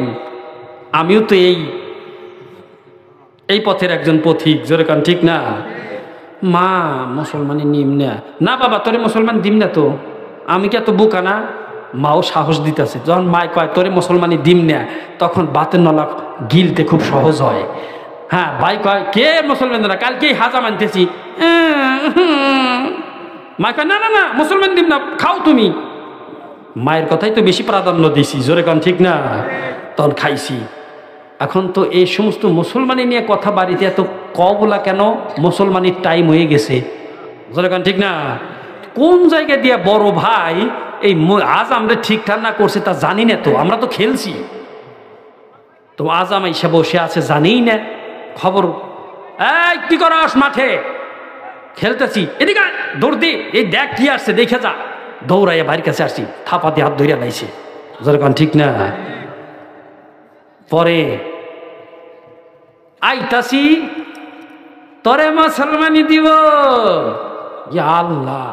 আমিও তো এই পথের একজন পথিক। যেরকম ঠিক না? মা মুসলমানি নিম না। না বাবা তোরে মুসলমান দিম না তো, আমি কি এত বোকা না? মাও সাহস দিতেছে। যখন মায় কয় তোরে মুসলমানি দিম না, তখন বাতের নলা গিলতে খুব সহজ হয়। হ্যাঁ ভাই কয় কে মুসলমান না, কালকে হাজা মানতেছি। মা কয় না না না মুসলমান দিম না, খাও তুমি। মায়ের কথাই তো বেশি প্রাধান্য দিছি। জোরে কান ঠিক না? তখন খাইছি। এখন তো এই সমস্ত মুসলমানি নিয়ে কথা বাড়িতে এত কবলা কেন? মুসলমানির টাইম হয়ে গেছে। জোরে কান ঠিক না? কোন জায়গা দিয়ে বড় ভাই এই আজ আমরা ঠিকঠাক না করছে তা জানি না তো, আমরা তো খেলছি। তো আজ আমি সে বসে আছে জানিই না খবর। এই কি করস? মাঠে খেলতেছি। এদিকে দৌড় দে, এই দেখ কি আসছে দেখে যা। দৌড়াইয়া বাড়ির কাছে আসছি, থাপা দিয়ে হাত ধরিয়া লাইছে। যেরকম ঠিক না? পরে আইতাছি, তরে মুসলমানি দিব। ইয়া আল্লাহ,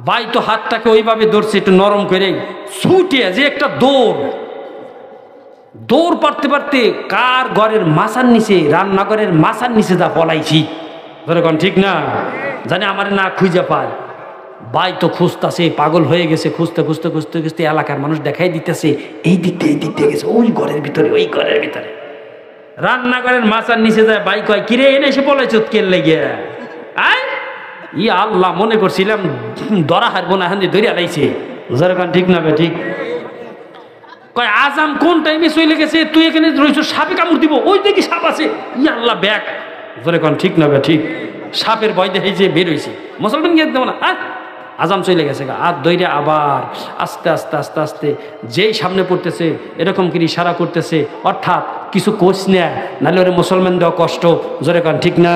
ভাই তো হাতটাকে ওইভাবে ধরছে একটু নরম করে, ছুটে যে একটা দৌড় পারতে পারতে কার ঘরের মাছার নিচে, রান্নাঘরের মাছার নিচে যা পলাইছি, যেরকম ঠিক না, জানি আমার না খুঁজে পায়। ভাই তো খুঁজতেছে, পাগল হয়ে গেছে, খুঁজতে খুঁজতে খুঁজতে খুঁজতে এলাকার মানুষ দেখাই দিতেছে এই দিক দিয়ে গেছে, ওই ঘরের ভিতরে রান্নাঘরের মাছার নিচে যায়। ভাই কয় কিরে এনে এসে পলাইছ কেন লেগে? আয় ই আল্লাহ, মনে করছিলাম ধরা হারবো না, এখন ধরে আলাইছে। যেরকম ঠিক না ঠিক? কয় আজাম কোন টাইমে চলে গেছে, তুই এখানে রয়েছ, সাপে কামড় দিব, ওই দেখি সাপ আছে। ই আল্লাহ ব্যাগ। যেরকম ঠিক না ঠিক? সাপের ভয় দেখেছে, বের হয়েছে, মুসলমান গিয়ে দেবো না, আজাম চলে গেছে গা। আর দইরে আবার আস্তে আস্তে আস্তে আস্তে যেই সামনে পড়তেছে এরকম কি ইশারা করতেছে, অর্থাৎ কিছু কোচ নেয়, নাহলে ওরে মুসলমান দেওয়া কষ্ট। যেরকম ঠিক না?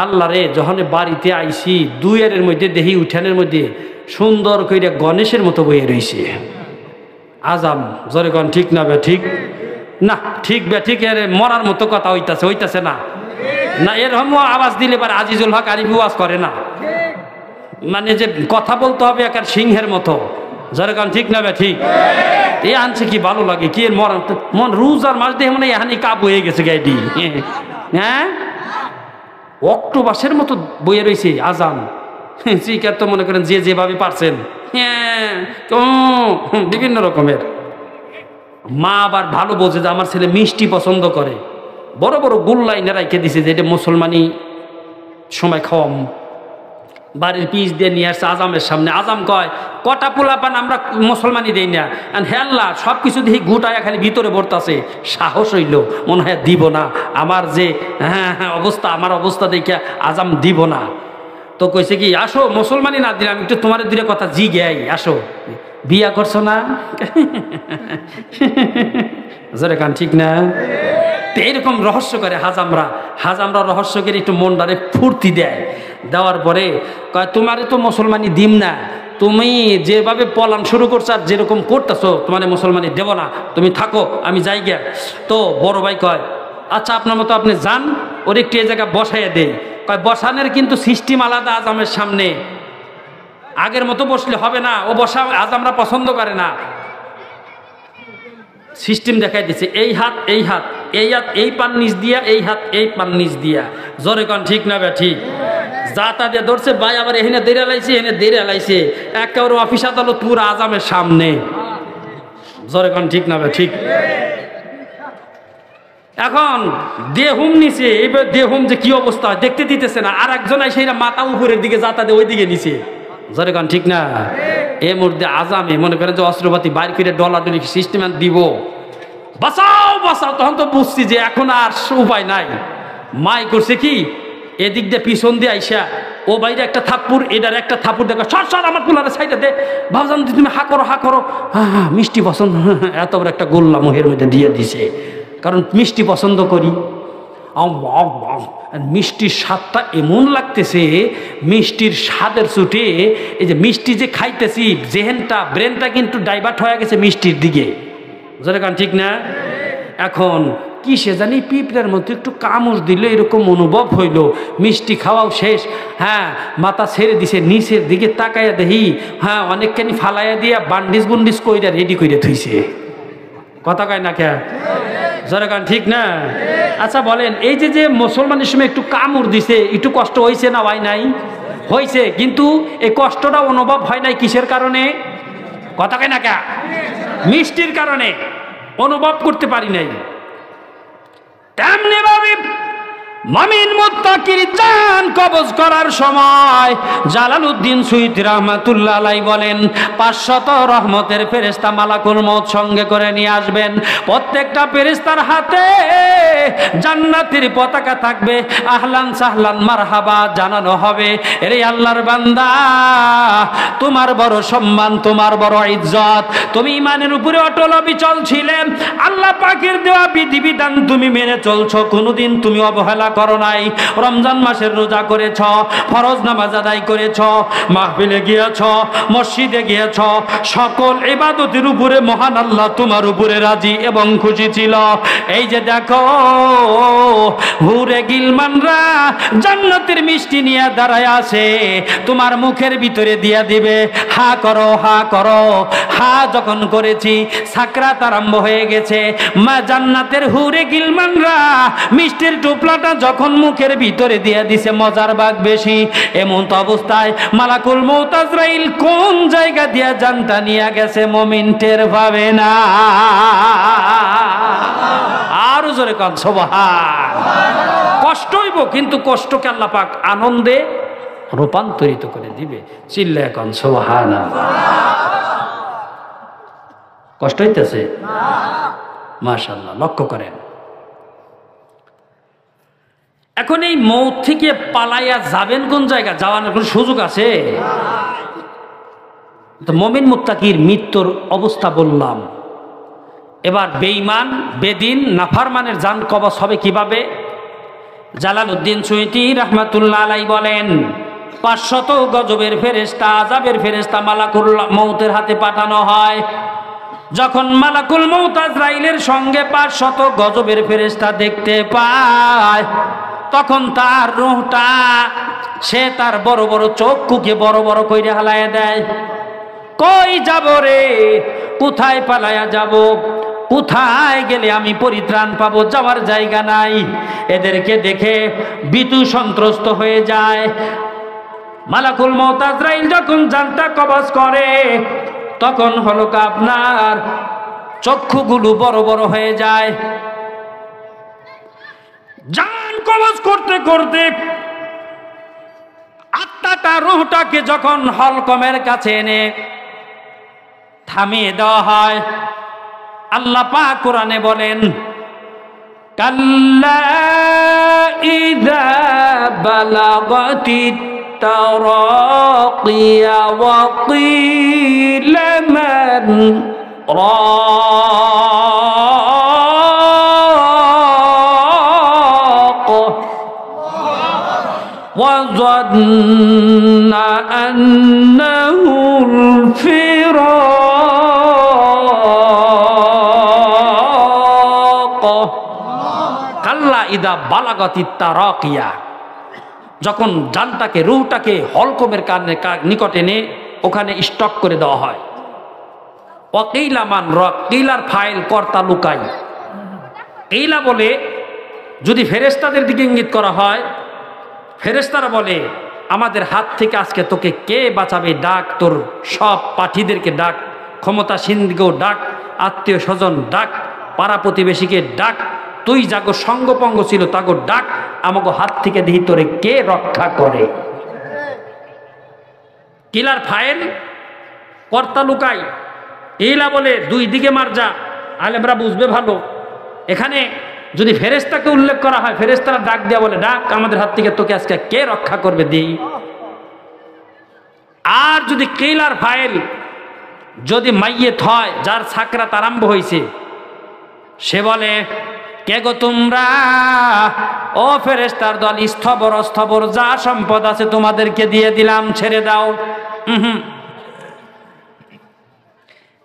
আল্লাহ রে, যখন বাড়িতে আইছি দুইয়ের মধ্যে দেখি উঠানের মধ্যে সুন্দর করে গণেশের মতো বইয়ে রয়েছে আজাম। যেরকম ঠিক না ঠিক? না ঠিক ঠিক এর মরার মতো কথা হইতাছে না না, এরকম আওয়াজ দিলে পারে আজিজুল হক আরিফ ওয়াজ করে না, মানে যে কথা বলতে হবে একার সিংহের মতো। যেরকম ঠিক না ঠিক? এ আনছে কি ভালো লাগে কি, এর মন রোজার মাস দিয়ে মানে এখানে কাব হয়ে গেছে গাইডি। হ্যাঁ, অক্টোবাসের মতো বইয়ে রয়েছে আজান। শিকার তো মনে করেন যে যেভাবে পারছেন, হ্যাঁ বিভিন্ন রকমের। মা আবার ভালো বোঝে যে আমার ছেলে মিষ্টি পছন্দ করে, বড় বড় গুল্লাইনে রাইখে দিছে যে এটা মুসলমানি সময় খাওয়াম। বাড়ির পিস দিয়ে নিয়ে আসছে আজামের সামনে। আজাম কয় কটা পোলাপান আমরা মুসলমানি দেই না, হেল্লা সব কিছু দেখি গুটায় খালি ভিতরে ভরতাছে। সাহস হইল, মনে হয় দিব না, আমার যে অবস্থা, আমার অবস্থা দেখে আজাম দিব না। তো কইছে কি আসো, মুসলমানি না দিলাম একটু তোমার দূরে কথা জি গাই, আসো বিয়া করছো না? জোরে কান ঠিক না? এইরকম রহস্য করে হাজামরা রহস্য করে একটু মনটারে ফুর্তি দেওয়ার পরে কয় তোমারে তো মুসলমানি দিম না, তুমি যেভাবে পলান শুরু করছো আর যেরকম করতেছো তোমার মুসলমানি দেব না, তুমি থাকো, আমি যাই গিয়া। তো বড় ভাই কয় আচ্ছা আপনার মতো আপনি যান, ওর একটু এই জায়গায় বসাইয়া দেই। কয় বসানের কিন্তু সিস্টেম আলাদা আজামের সামনে, আগের মতো বসলে হবে না, ও বসা আজামরা পছন্দ করে না। সিস্টেম দেখাই দিচ্ছে, এই হাত এই হাত, এই হাত এই পান নিচ দিয়া, এই হাত এই পান নিচ দিয়া। জোরে কন ঠিক না ঠিক? যা তা দিয়ে ধরছে ভাই, আবার এখানে দেরে লাইছে, এখানে দেরে লাইছে, একেবারে অফিস আদালত পুরো আজামের সামনে। জোরে কন ঠিক না ঠিক? এখন দেহুম নিচে, এবার দেহুম যে কি অবস্থা দেখতে দিতেছে না, আর একজন এসে মাথা উপরের দিকে যাতা দিয়ে ওই দিকে নিচে। জোরে কন ঠিক না? এ মুহূর্তে আজামে মনে করেন যে অস্ত্রপাতি বাইর করে ডলাডলি সিস্টেম দিব, বাঁচাও বাঁচাও। তখন তো বুঝছি যে এখন আর উপায় নাই। মাই করছে কি, এদিক দিয়ে পিছন দিয়ে আইসা ও বাইরে একটা থাপ্পুর, এটার একটা থাপ্পুর দেখো, সর আমার পোলারে সাইডে দে, ভাবজান তুমি হা করো, হ্যাঁ মিষ্টি পছন্দ, এত বড় একটা গোল্লা মুহের মধ্যে দিয়ে দিছে, কারণ মিষ্টি পছন্দ করি। মিষ্টির স্বাদটা এমন লাগতেছে, মিষ্টির স্বাদের ছুটে এই যে মিষ্টি যে খাইতেছি, জেহেনটা ব্রেনটা কিন্তু ডাইভার্ট হয়ে গেছে মিষ্টির দিকে। যেরকম ঠিক না? এখন কি সে জানি পিঁপড়ার মতো একটু কামড় দিল, এরকম অনুভব হইল। মিষ্টি খাওয়াও শেষ, হ্যাঁ মাথা ছেড়ে দিছে, নিচের দিকে তাকাইয়া দেখি হ্যাঁ অনেকখানি ফালাইয়া দিয়া বান্ডিস কইরা রেডি করে থইছে। কথা কয় না কে? জনগণ ঠিক না? আচ্ছা বলেন, এই যে মুসলমানের সময় একটু কামড় দিছে, একটু কষ্ট হয়েছে না হয় নাই? হয়েছে, কিন্তু এই কষ্টটা অনুভব হয় নাই কিসের কারণে? কথা কয় না কে? মিষ্টির কারণে অনুভব করতে পারি নাই। তেমনি ভাবে মুমিন মুত্তাকির জান কবজ করার সময় জালালউদ্দিন সুয়ুতী রাহমাতুল্লাহ আলাইহি বলেন 500 রহমতের ফেরেশতা মালাকুল মউত সঙ্গে করে নিয়ে আসবেন। প্রত্যেকটা ফেরেশতার হাতে জান্নাতের পতাকা থাকবে, আহলান সাহলান মারহাবা জানানো হবে, এরে আল্লাহর বান্দা তোমার বড় সম্মান, তোমার বড় ইজ্জত, তুমি ঈমানের উপরে অটল অবিচল ছিলে, আল্লাহ পাকের দেওয়া বিধিবিধান তুমি মেনে চলছো, কোনোদিন তুমি অবহেলা করো নাই, রমজান মাসের রোজা করেছ, ফরজ নামাজ আদায় করেছ, মাহফিলে গিয়েছ, মসজিদে গিয়েছ, সকল ইবাদতের উপরে মহান আল্লাহ তোমার উপরে রাজি এবং খুশি ছিল। এই যে দেখো হুরে গিলমানরা জান্নাতের মিষ্টি নিয়ে দাঁড়ায় আছে, তোমার মুখের ভিতরে দিয়া দিবে, হা করো হা করো। হা যখন করেছি সাকরাত আরম্ভ হয়ে গেছে। মা জান্নাতের হুরে গিলমানরা মিষ্টির টুপলাটা যখন মুখের ভিতরে দিয়া দিছে, মজার ভাগ বেশি। এমন তো অবস্থায় মালাকুল মউত আজরাইল কোন জায়গা দিয়া জানটা নিয়ে গেছে মুমিন টের পাবে না। আরো জোরে কান সুবহান। কষ্ট হইব, কিন্তু কষ্টকে আল্লাহ পাক আনন্দে রূপান্তরিত করে দিবে। চিল্লায় কান সুবহানাল্লাহ। কষ্ট হইতেছে? মাশাআল্লাহ। লক্ষ্য করেন, এখন এই মৌত থেকে পালাইয়া যাবেন কোন জায়গা? যাওয়ার কোনো সুযোগ আছে? তো মুমিন মুত্তাকির মৃত্যুর অবস্থা বললাম। এবার বেঈমান বেদিন নাফরমানের জান কবজ হবে কিভাবে? জালালউদ্দিন সুয়ুতী রাহমাতুল্লাহ আলাইহি বলেন, 500 গজবের ফেরেশতা, আযাবের ফেরেশতা মালাকুল মউতের হাতে পাঠানো হয়। যখন মালাকুল মউত আজরাইলের সঙ্গে 500 গজবের ফেরেশতা দেখতে পায়, তখন তার রূহটা সে তার বড় বড় চক্ষুকে বড় বড় কইরা হালায়া দেয়। কই যাব রে, কোথায় পালায়া যাব, কোথায় গেলে আমি পরিত্রাণ পাবো, যাওয়ার জায়গা নাই। এদেরকে দেখে ভীতু সন্ত্রস্ত হয়ে যায়। মালাকুল মউত আজরাইল যখন জানটা কবজ করে, তখন হলো আপনার চক্ষুগুলো বড় বড় হয়ে যায়। জান কবজ করতে করতে আত্মাটা রূহটাকে যখন হলকমের কাছে এনে থামিয়ে দেওয়া হয়, আল্লাহ পাক কোরআনে বলেন, কাল্লা ইযা বালাগাতিত তারাকিয়া ওয়া কিলা মান রাক ওয়া যান্না আন্নাহুল ফিরাক। কাল্লা ইযা বালাগাতিত তারাকিয়া, যখন জানটাকে রূহটাকে হলকমের নিকট এনে ওখানে স্টক করে দেওয়া হয়। ওয়াকিলা মান রাক, কিলার ফাইল কর্তা লুকাই। কিলা বলে যদি ফেরেশতাদের দিকে ইঙ্গিত করা হয়, ফেরেশতারা বলে আমাদের হাত থেকে আজকে তোকে কে বাঁচাবে, ডাক তোর সব পাঠীদেরকে ডাক, ক্ষমতাসীনকেও ডাক, আত্মীয় স্বজন ডাক, পাড়া প্রতিবেশীকে ডাক, তুই যাগো সঙ্গপঙ্গ ছিল তাগো ডাক, আমাকে হাত থেকে দিহি তোরে কে রক্ষা করে। কিলার ফাইল কর্তা লুকাই। কিলা বলে দুই দিকে মার যা, আলেমরা বুঝবে ভালো। এখানে যদি ফেরেশতাকে উল্লেখ করা হয়, ফেরেশতারা ডাক দেয়া বলে ডাক আমাদের হাত থেকে তোকে আজকে কে রক্ষা করবে দিই। আর যদি কিলার ফাইল যদি মাইয়েত হয়, যার সাকরাত আরম্ভ হয়েছে, সে বলে কে গো তোমরা, ও ফেরেশতার দল, স্থবর অস্থবর যা সম্পদ আছে তোমাদেরকে দিয়ে দিলাম, ছেড়ে দাও।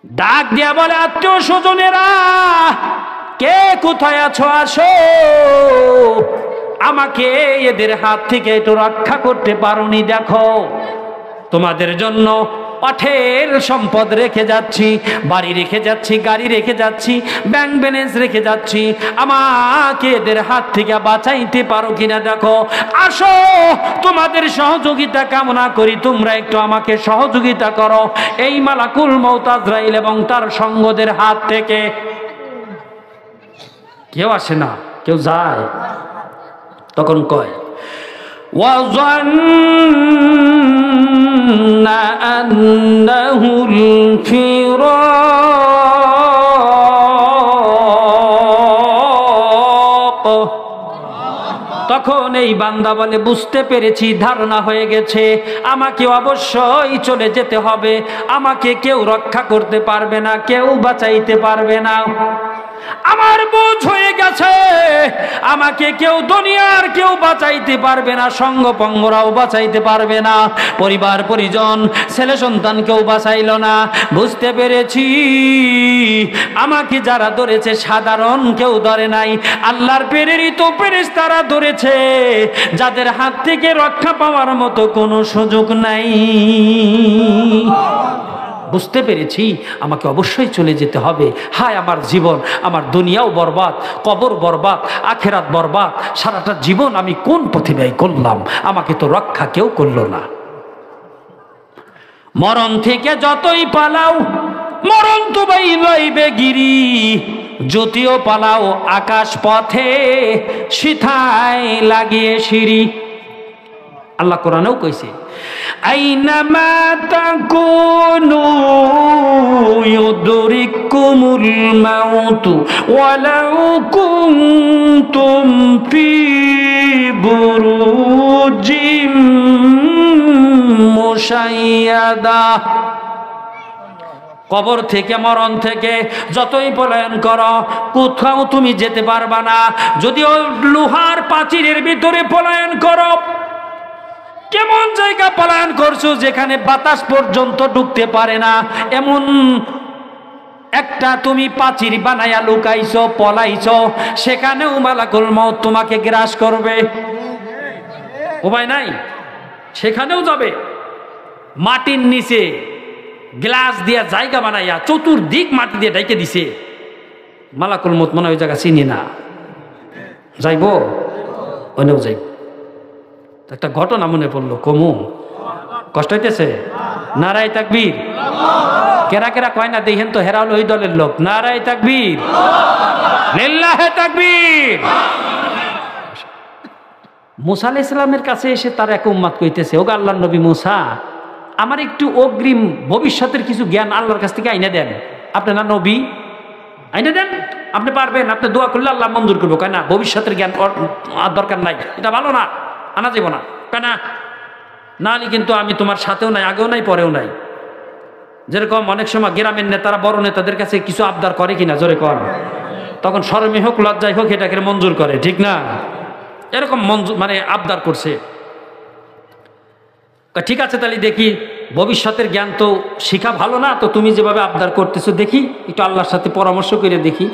ডাক দিয়া বলে আত্মীয় স্বজনেরা, কে কোথায় আছো আসো, আমাকে এদের হাত থেকে একটু রক্ষা করতে পারোনি, দেখো তোমাদের জন্য অঠেল সম্পদ রেখে যাচ্ছি, বাড়ি রেখে যাচ্ছি, গাড়ি রেখে যাচ্ছি, ব্যাংক ব্যালেন্স রেখে যাচ্ছি, আমাকে এদের হাত থেকে বাঁচাইতে পারো কিনা দেখো, আসো তোমাদের সহযোগিতা কামনা করি, তোমরা একটু আমাকে সহযোগিতা করো এই মালাকুল মউত আজরাইল এবং তার সঙ্গদের হাত থেকে। কেউ আসে না, কেউ যায়। তখন কয় ওয়াযান্না আন্নাহুল ফিরাক। তখন এই বান্দা বলে বুঝতে পেরেছি, ধারণা হয়ে গেছে, আমাকে অবশ্যই চলে যেতে হবে, আমাকে কেউ রক্ষা করতে পারবে না, কেউ বাঁচাইতে পারবে না। আমার বুঝ হয়ে গেছে আমাকে কেউ দুনিয়ার কেউ বাঁচাইতে পারবে না, সঙ্গপঙ্গরাও বাঁচাইতে পারবে না, পরিবার পরিজন ছেলে সন্তান কেউ বাঁচাইল না। বুঝতে পেরেছি আমাকে যারা ধরেছে সাধারণ কেউ ধরে নাই, আল্লাহর প্রেরিত ফেরেশতারা ধরেছে, যাদের হাত থেকে রক্ষা পাওয়ার মতো কোনো সুযোগ নাই। বুঝতে পেরেছি আমাকে অবশ্যই চলে যেতে হবে। হায় আমার জীবন, আমার দুনিয়াও বরবাদ, কবর বরবাদ, আখেরাত বরবাদ। সারাটা জীবন আমি কোন পথে ব্যয় করলাম, আমাকে তো রক্ষা কেউ করলো না। মরণ থেকে যতই পালাও মরণ তো বাইবে গিরি, যদিও পালাও আকাশ পথে সিথায় লাগিয়ে সিঁড়ি। আল্লাহ কোরআনেও কইছে আইনামা তাকুনু ইউদরিকুমুল মাউত ওয়ালাউ কুনতুম ফি বুরুজিম মুশাইয়াদা। কবর থেকে মরণ থেকে যতই পলায়ন করো কোথাও তুমি যেতে পারবা না। যদিও লোহার প্রাচীরের ভিতরে পলায়ন করো, কেমন জায়গা পলায়ন করছো যেখানে বাতাস পর্যন্ত ঢুকতে পারে না, এমন একটা তুমি প্রাচীর বানাইয়া লুকাইছো, পলাইছো, সেখানেও মালাকুল মউত তোমাকে গ্রাস করবে, উপায় নাই, সেখানেও যাবে। মাটির নিচে গ্লাস দিয়া জায়গা বানাইয়া চতুর্দিক মাটি দিয়ে ঢেকে দিছে, মালাকুল মউত মনে ওই জায়গা চিনি না, যাইব ওনেও যাইব। একটা ঘটনা মনে পড়লো, কমু কষ্ট হইতেছে। নারায়ে তাকবীর। কেরা কেরা কয় না দেখেন তো, হেরা হলো ওই দলের লোক। নারায়ে তাকবীর, লিল্লাহে তাকবীর। মুসা আলাইহিস সালামের কাছে এসে তার এক উম্মত কইতেছে, ওগো আল্লাহর নবী মুসা, আমার একটু অগ্রিম ভবিষ্যতের কিছু জ্ঞান আল্লাহর কাছ থেকে আইনা দেন। আপনি না নবী, আইনা দেন, আপনি পারবেন, আপনি দোয়া করলে আল্লাহ মঞ্জুর করবো। কয় না, ভবিষ্যতের জ্ঞান আর দরকার নাই, এটা ভালো না, আনা যাব না। কেন না, কিন্তু আমি তোমার সাথেও নাই, আগেও নাই, পরেও নাই। যেরকম অনেক সময় গ্রামের নেতারা বড় নেতাদের কাছে কিছু আবদার করে কিনা, জোরে কর, তখন শরমে হোক লজ্জায় হোক এটাকে মঞ্জুর করে, ঠিক না? এরকম মঞ্জুর মানে আবদার করছে। ঠিক আছে, তাহলে দেখি ভবিষ্যতের জ্ঞান তো শিখা ভালো না, তো তুমি যেভাবে আবদার করতেছো দেখি একটু আল্লাহর সাথে পরামর্শ করে দেখি।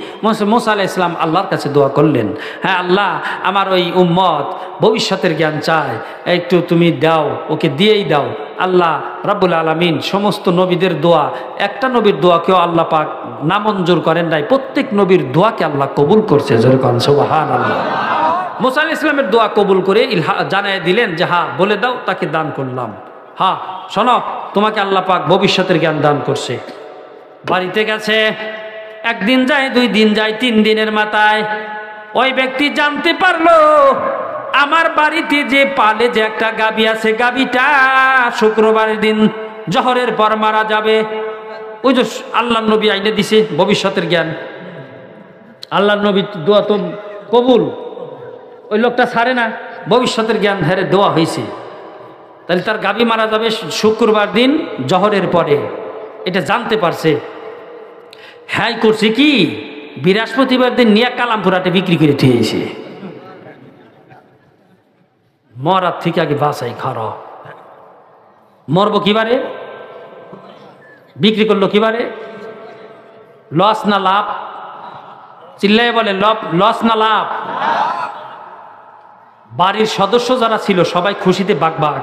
মুসা আলাইহিস সালাম আল্লাহর কাছে দোয়া করলেন, হ্যাঁ আল্লাহ, আমার ওই উম্মত ভবিষ্যতের জ্ঞান চায়, একটু তুমি দাও, ওকে দিয়েই দাও। আল্লাহ রাব্বুল আলামিন সমস্ত নবীদের দোয়া, একটা নবীর দোয়াকেও আল্লাহ পাক নামঞ্জুর করেন নাই, প্রত্যেক নবীর দোয়াকে আল্লাহ কবুল করছে, যেরকম সুবহানাল্লাহ। মুসা আলাইহিস সালামের দোয়া কবুল করে জানায় দিলেন যে হ্যাঁ বলে দাও, তাকে দান করলাম। হ্যাঁ শোনো, তোমাকে আল্লাহ পাক ভবিষ্যতের জ্ঞান দান করছে। বাড়িতে গেছে, একদিন যায়, 2 দিন যায়, 3 দিনের মাথায় ওই ব্যক্তি জানতে পারলো আমার বাড়িতে যে পালে যে একটা গাবি আছে, গাবিটা শুক্রবারের দিন জহরের পর মারা যাবে। ওই যে আল্লাহর নবী আইনে দিছে ভবিষ্যতের জ্ঞান, আল্লাহর নবী দোয়া তো কবুল, ওই লোকটা ছাড়ে না, ভবিষ্যতের জ্ঞান হেরে দোয়া হয়েছে। তাহলে তার গাবি মারা যাবে শুক্রবার দিন জহরের পরে, এটা জানতে পারছে। হ্যাঁ করছে কি, বৃহস্পতিবার দিন নিয়ে কালামপুরাটে বিক্রি করে থিয়েছে। মরার থেকে আগে বাসাই খারাপ, মরব কিবারে, বিক্রি করলো কিবারে, লস না লাভ, চিল্লাই বলে লস না লাভ। বাড়ির সদস্য যারা ছিল সবাই খুশিতে বাগবাগ।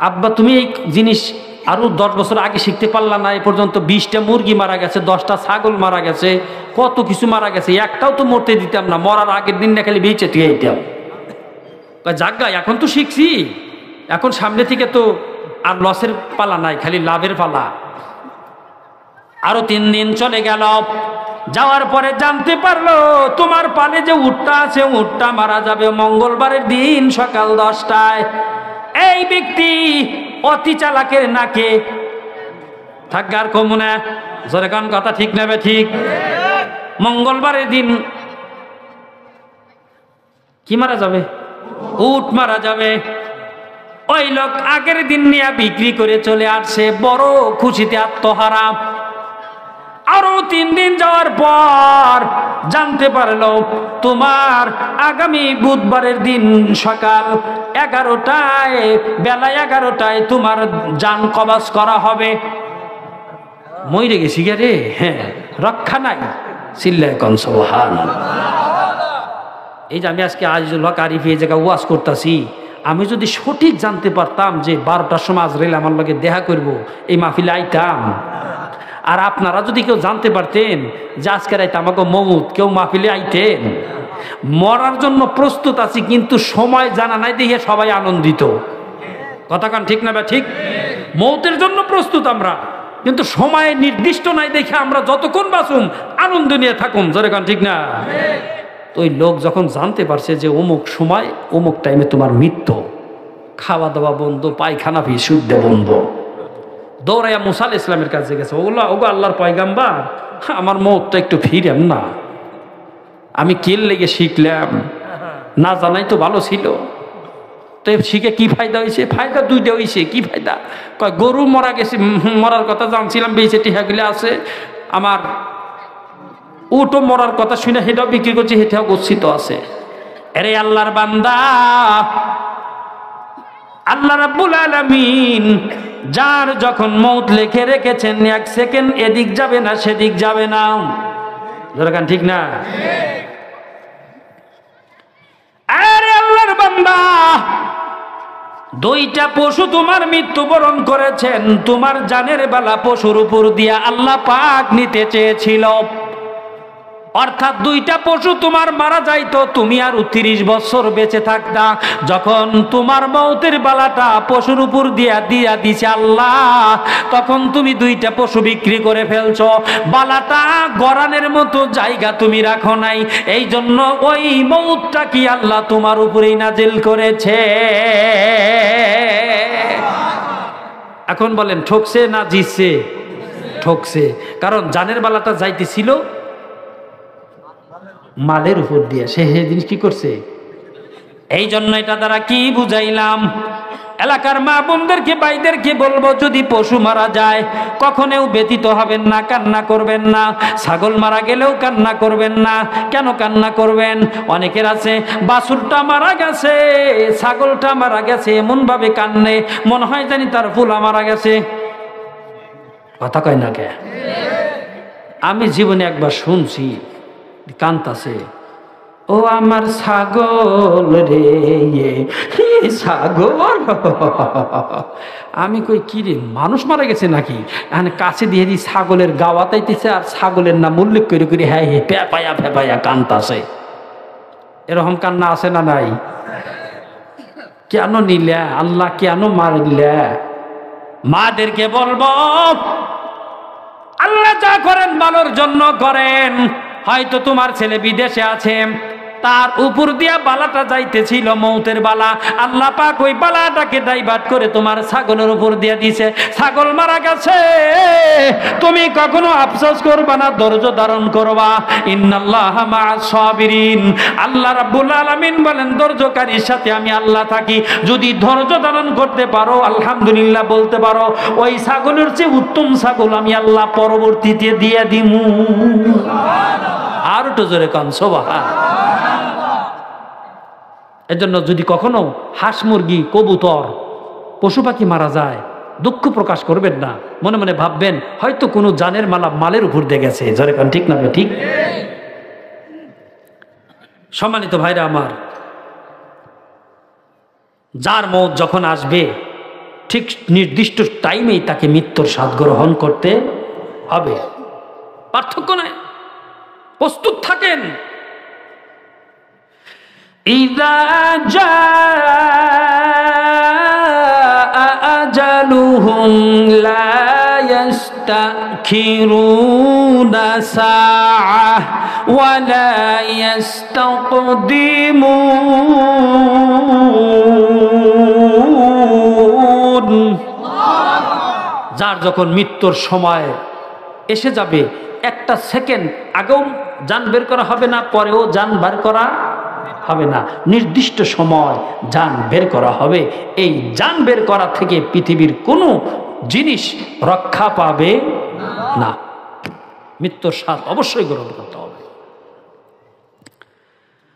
আব্বা তুমি এই জিনিস আরো 10 বছর আগে শিখতে পারলা না, এ পর্যন্ত 20টা মুরগি মারা গেছে, 10টা ছাগল মারা গেছে, কত কিছু মারা গেছে, একটাও তো মরতে দিতাম না, মরার আগের দিন না খালি বেঁচে দিয়ে দিতাম। যাজ্ঞা এখন তো শিখছি, এখন সামনে থেকে তো আর লসের পালা নাই, খালি লাভের পালা। আরো 3 দিন চলে গেল, যাওয়ার পরে জানতে পারলো তোমার পালে যে উটটা আছে, উটটা মারা যাবে মঙ্গলবারের দিন সকাল 10টায়। এই ব্যক্তি অতি চালাকের নাকে থাকার কমুনা, জোরে কান কথা ঠিক নেবে ঠিক। মঙ্গলবারের দিন কি মারা যাবে, উট মারা যাবে। ওই লোক আগের দিন নিয়ে বিক্রি করে চলে আসছে, বড় খুশিতে আত্মহারা। আরো আরো 3 দিন যাওয়ার পর জানতে পারলো তোমার আগামী বুধবারের দিন সকাল 11টায়, বেলা 11টায় তোমার জান কবজ করা হবে। মইরে গেছি গে রে, হ্যাঁ, রক্ষা নাই। চিল্লায় কোন সুবহানাল্লাহ। এই যে আমি আজকে আজিজুল হক আরিফি এই জায়গায় ওয়াজ করতেছি, আমি যদি সঠিক জানতে পারতাম যে 12টার সময় আজরাইল আমার লগে দেখা করব, এই মাহফিলে আইতাম। আর আপনারা যদি কেউ জানতে পারতেন যে আজকে রাইতে আমাকে মৌত, কেউ মাহফিলে আইতেন। মরার জন্য প্রস্তুত আছি, কিন্তু সময় জানা নাই দেখে সবাই আনন্দিত। কথা কান ঠিক না? বা ঠিক। মৌতের জন্য প্রস্তুত আমরা, কিন্তু সময় নির্দিষ্ট নাই দেখে আমরা যতক্ষণ বাঁচুম আনন্দ নিয়ে থাকুম। জোরে কান ঠিক না? তো ওই লোক যখন জানতে পারছে যে অমুক সময় অমুক টাইমে তোমার মৃত্যু, খাওয়া দাওয়া বন্ধ, পায়খানা বিশুদ্ধ বন্ধ, দৌড়াইয়া মুসা আলাইহিস সালামের কাছে গেছে। ওগো আল্লাহর পয়গাম্বার, আমার মৌতটা একটু ফিরেন না, আমি কিল লেগে শিখলাম, না জানাই তো ভালো ছিল। তো শিখে কি ফায়দা হয়েছে? ফায়দা 2টা হয়েছে। কি ফায়দা? কয় গরু মরা গেছে, মরার কথা জানছিলাম, বেঁচে টিহাগুলো আছে। আমার উটো মরার কথা শুনে সেটাও বিক্রি করছে, সেটাও গচ্ছিত আছে। আরে আল্লাহর বান্দা, আল্লাহ রাব্বুল আলামিন যার যখন মৌত লিখে রেখেছেন, 1 সেকেন্ড এদিক যাবে না সেদিক যাবে না। দরকার ঠিক না? আরে আল্লাহর বান্দা, 2টা পশু তোমার মৃত্যুবরণ করেছেন। তোমার জানের বেলা পশুর উপর দিয়া আল্লাহ পাক নিতে চেয়েছিল, অর্থাৎ 2টা পশু তোমার মারা যাইতো, তুমি আর 30 বছর বেঁচে থাকতা। যখন তোমার মৌতের বালাটা পশুর উপর দিয়া দিছে আল্লাহ, তখন তুমি 2টা পশু বিক্রি করে ফেলছো। বালাটা গরানের মতো জায়গা তুমি রাখো নাই, এই জন্য ওই মৌতটা কি আল্লাহ তোমার উপরেই নাজিল করেছে। এখন বলেন ঠকছে না জিতছে? ঠকছে। কারণ জানের বালাটা যাইতেছিল মালের উপর দিয়ে, সে জিনিস কি করছে। এই জন্য এটা দ্বারা কি বুঝাইলাম? এলাকার মা বোনদেরকে, ভাইদেরকে বলবো, যদি পশু মারা যায় কখনোও ব্যতীত হবেন না, কান্না করবেন না। ছাগল মারা গেলেও কান্না করবেন না। কেন কান্না করবেন? অনেকের আছে বাছুরটা মারা গেছে, ছাগলটা মারা গেছে, এমন ভাবে কান্নে মনে হয় জানি তার ফুলা মারা গেছে। কথা কয় না কে? আমি জীবনে একবার শুনছি, কান্তাছে, ও আমার ছাগল রে, ছাগল। আমি কই কি রে, মানুষ মারা গেছে নাকি? এখানে কাছে দিয়ে দিই, ছাগলের গাওয়া তাইতেছে, আর ছাগলের নাম উল্লেখ করে করে হ্যাঁ হে ফেপায়া ফেপায়া কান্তাছে। এরকম কান্না আছে না নাই? কেন নিলে আল্লাহ, কেন মারলে? মাদেরকে বলবো, আল্লাহ যা করেন ভালোর জন্য করেন। হয়তো তোমার ছেলে বিদেশে আছে, তার উপর দিয়া বালাটা যাইতেছিল, মৌতের বালা, আল্লাহ পাক ওই বালাটাকে ডাইভার্ট করে তোমার ছাগলের উপর দিয়া দিছে, ছাগল মারা গেছে। তুমি কখনো আফসোস করবা না, ধৈর্য ধারণ করবা। ইন্নাল্লাহা মা'আস সাবিরিন। আল্লাহ রাব্বুল আলামিন বলেন, ধৈর্যকারীর সাথে আমি আল্লাহ থাকি। যদি ধৈর্য ধারণ করতে পারো, আলহামদুলিল্লাহ বলতে পারো, ওই ছাগলের চেয়ে উত্তম ছাগল আমি আল্লাহ পরবর্তীতে দিয়ে দিমু। আর একটু জোরে কান সুবহানাল্লাহ। এজন্য যদি কখনো হাঁস, মুরগি, কবুতর, পশু পাখি মারা যায়, দুঃখ প্রকাশ করবেন না, মনে মনে ভাববেন হয়তো কোনো জানের মালা মালের উপর দিয়ে গেছে। জোরে কান ঠিক না? ঠিক। সম্মানিত ভাইরা আমার, যার মৌত যখন আসবে ঠিক নির্দিষ্ট টাইমেই তাকে মৃত্যুর স্বাদ গ্রহণ করতে হবে, পার্থক্য নাই। প্রস্তুত থাকেন। ইযা জাআ আজালুহুম লা ইস্তাখিরুনা সাআহ ওয়া লা ইস্তাকদিমুন। যার যখন মৃত্যুর সময় এসে যাবে, একটা সেকেন্ড আগেও জান বের করা হবে না, পরেও জান বের করা হবে না। নির্দিষ্ট সময় জান বের করা হবে। এই জান বের করা থেকে পৃথিবীর কোনো জিনিস রক্ষা পাবে না। মৃত্যুর স্বাদ অবশ্যই গ্রহণ করতে হবে।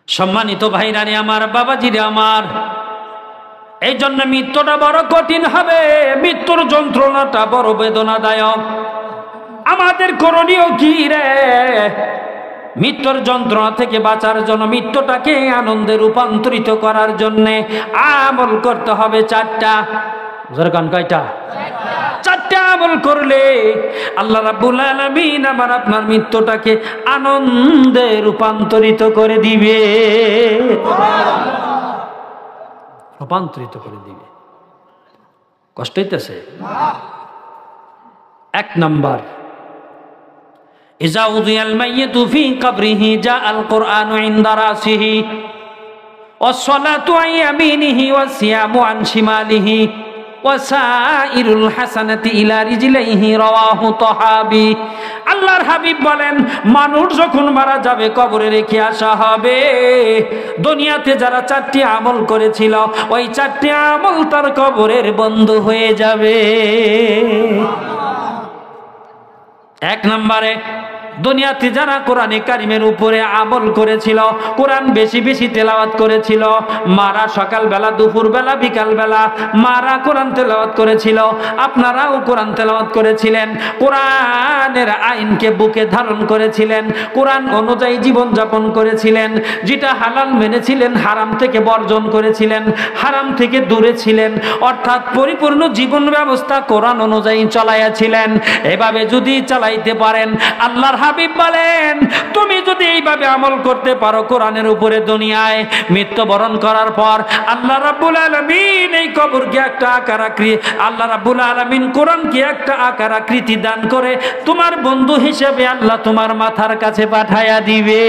সম্মানিত ভাইরানি আমার, বাবাজিরে আমার, এই জন্য মৃত্যুটা বড় কঠিন হবে, মৃত্যুর যন্ত্রণাটা বড় বেদনাদায়ক। আমাদের করণীয় কি রে? মৃত্যুর যন্ত্রণা থেকে বাঁচার জন্য, মৃত্যুটাকে আনন্দে রূপান্তরিত করার জন্য আমল করতে হবে চারটা। জোরকান কয়টা? চারটা আমল করলে আল্লাহ রাব্বুল আলামিন আমার আপনার মৃত্যুটাকে আনন্দে রূপান্তরিত করে দিবে, রূপান্তরিত করে দিবে। কষ্ট হইতেছে? এক নাম্বার, ইজা উযিয়াল মাইয়িতু ফি কবরিহি জাআল কুরআনু ইনদা রাসিহি ওয়াস-সালাতু আন ইয়ামিনিহি ওয়াস-সিয়ামু আন শিমালিহি ওয়াসাইরুল হাসানাতি ইলা রিজলাইহি রাওয়াহু তাহাবি। আল্লাহর হাবিব বলেন, মানুষ যখন মারা যাবে কবরে রেখে আসা হবে, দুনিয়াতে যারা চারটি আমল করেছিল ওই চারটি আমল তার কবরের বন্ধু হয়ে যাবে। এক নম্বরে, দুনিয়াতে যারা কোরআনে কারিমের উপরে আমল করেছিল, কোরআন বেশি বেশি তেলাওয়াত করেছিল, মারা সকালবেলা, দুপুরবেলা, বিকালবেলা মারা কোরআন তেলাওয়াত করেছিল, আপনারাও কোরআন তেলাওয়াত করেছিলেন, কোরআনের আইনকে বুকে ধারণ করেছিলেন, কোরআন অনুযায়ী জীবনযাপন করেছিলেন, যেটা হালাল মেনেছিলেন, হারাম থেকে বর্জন করেছিলেন, হারাম থেকে দূরে ছিলেন, অর্থাৎ পরিপূর্ণ জীবন ব্যবস্থা কোরআন অনুযায়ী চালাইয়াছিলেন। এভাবে যদি চালাইতে পারেন, আল্লাহর হাবিব বলেন, তুমি যদি এইভাবে আমল করতে পারো কোরআনের উপরে, দুনিয়ায় মৃত্যুবরণ করার পর আল্লাহ রাব্বুল আলামিন এই কবরকে একটা আকার আকৃতি, আল্লাহ রাব্বুল আলামিন কোরআনকে একটা আকার আকৃতি দান করে তোমার বন্ধু হিসেবে আল্লাহ তোমার মাথার কাছে পাঠায়া দিবে।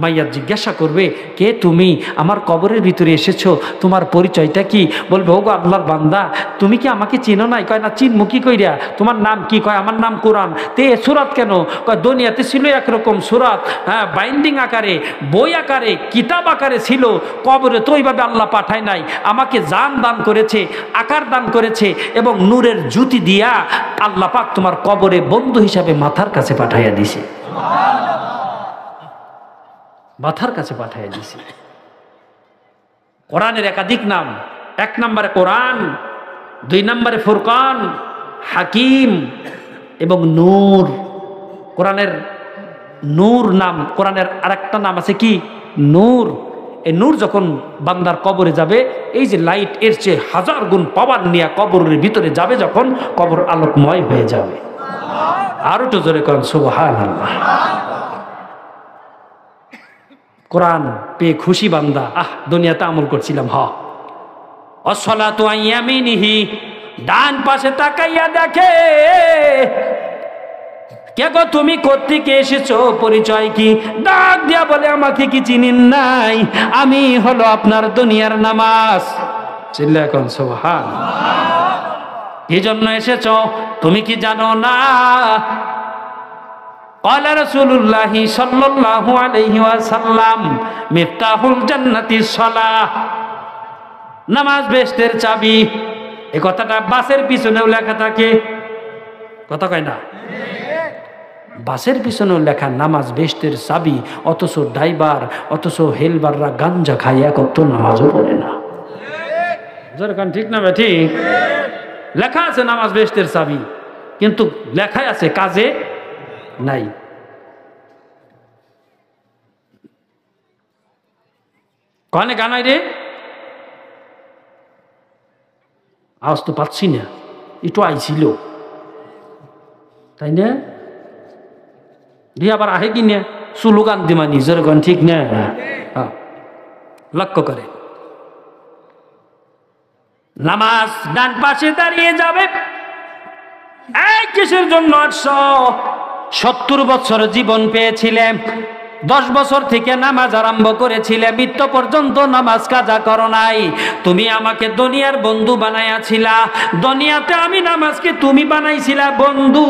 মাইয়া জিজ্ঞাসা করবে, কে তুমি? আমার কবরের ভিতরে এসেছো, তোমার পরিচয়টা কি? বলবে, ওগো আল্লাহর বান্দা, তুমি কি আমাকে চিনো নাই? কয় না, চিনমু কি কইরা? তোমার নাম কি? কয় আমার নাম কোরআন। তে সুরাত কেন? কয় দুনিয়াতে ছিল একরকম সুরাত, হ্যাঁ, বাইন্ডিং আকারে, বই আকারে, কিতাব আকারে ছিল, কবরে তো ওইভাবে আল্লাহ পাঠায় নাই, আমাকে জান দান করেছে, আকার দান করেছে, এবং নূরের জ্যোতি দিয়া আল্লাহ পাক তোমার কবরে বন্ধু হিসাবে মাথার কাছে পাঠাইয়া দিছে, মাথার কাছে পাঠিয়ে দিয়েছি। কোরআনের একাধিক নাম, এক নম্বরে কোরআন, দুই নম্বরে ফুরকান, হাকিম এবং নূর। কোরআনের নূর নাম, কোরআনের আরেকটা নাম আছে কি? নূর। এই নূর যখন বান্দার কবরে যাবে, এই যে লাইট, এর চেয়ে হাজার গুণ পাওয়ার নিয়ে কবরের ভিতরে যাবে, যখন কবর আলোকময় হয়ে যাবে। আরো একটু জোরে কোন সুবহানাল্লাহ। কোরআন পেয়ে খুশি বান্দা, আহ দুনিয়াতে আমল করছিলাম। ওয়াস-সালাতু আন ইয়ামিনিহি, ডান পাশে তাকাইয়া দেখে, কে গো তুমি কোত্থেকে এসেছো, পরিচয় কি? ডাক দিয়া বলে, আমাকে কি চিনেন নাই? আমি হলো আপনার দুনিয়ার নামাজ। চিল্লা এখন সুবহানাল্লাহ। কি জন্য এসেছো তুমি কি জানো না? قال رسول الله صلى الله عليه وسلم مفتاح الجنة الصلاة, নামাজ বেহেশতের চাবি। এই কথাটা বাসের পিছনেও লেখা থাকে, কথা কয় না? বাসের পিছনেও লেখা নামাজ বেহেশতের চাবি, অথচ ড্রাইভার, অথচ হেলবাররা গাঞ্জা খাইয়া কত নামাজও পড়ে না। যেরকম ঠিক না ঠিক? লেখা আছে নামাজ বেহেশতের চাবি, কিন্তু লেখাই আছে, কাজে নাই। কনে গানাই রে? আওয়াজ তো পাচ্ছি না, একটু আইছিল তাই না? দিয়ে আবার আহে কি না স্লোগান দিমা নিজের গান, ঠিক না? লক্ষ্য করে নামাজ ডান পাশে দাঁড়িয়ে যাবে। এই কিসের জন্য 870 বছর জীবন পেয়েছিলেন, 10 বছর থেকে নামাজ আরম্ভ করেছিলে, মৃত্যু পর্যন্ত নামাজ কাজা করো নাই। তুমি আমাকে দুনিয়ার বন্ধু বানাইয়াছিলা, দুনিয়াতে আমি নামাজকে তুমি বানাইছিলা বন্ধু।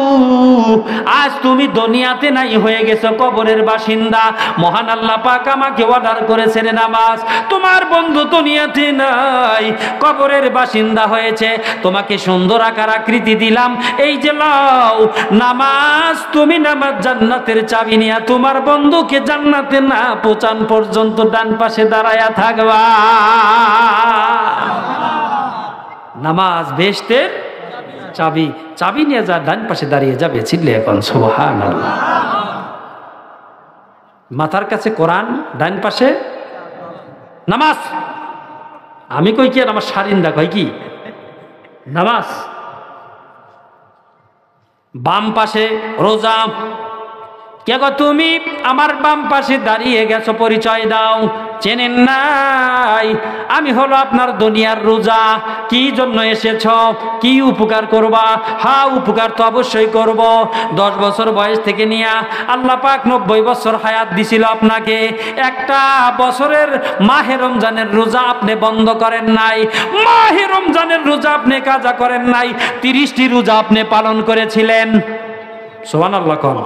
আজ তুমি দুনিয়াতে নাই, হয়ে গেছো কবরের বাসিন্দা। মহান আল্লাহ পাক আমাকে অর্ডার করেছেন নামাজ, তোমার বন্ধু দুনিয়াতে নাই, কবরের বাসিন্দা হয়েছে। তোমাকে সুন্দর আকার আকৃতি দিলাম, এই যে লাও নামাজ। তুমি নামাজ জান্নাতের চাবি নিয়া তোমার বন্ধুকে জান্নাতে না পৌঁছান পর্যন্ত ডান পাশে দাঁড়ায়া থাকবা। নামাজ বেহেশতের চাবি, চাবি নিয়ে যা ডান পাশে দাঁড়িয়ে যাবে, চিল্লে এখন সুবহানাল্লাহ। মাথার কাছে কোরআন, ডান পাশে নামাজ। আমি কই কি, আমার সারিন্দা কই কি নামাজ। বাম পাশে রোজা। কে গো তুমি আমার বাম পাশে দাঁড়িয়ে গেছো, পরিচয় দাও। চেনেন নাই? আমি হলো আপনার দুনিয়ার রোজা। কি জন্য এসেছ? কি উপকার করবা? হ্যাঁ, উপকার তো অবশ্যই করব। 10 বছর বয়স থেকে নিয়ে আল্লাহ পাক 90 বছর হায়াত দিছিল আপনাকে। একটা বছরের মাহে রমজানের রোজা আপনি বন্ধ করেন নাই, মাহে রমজানের রোজা আপনি কাজা করেন নাই, 30টি রোজা আপনি পালন করেছিলেন। সুবহানাল্লাহ কোন।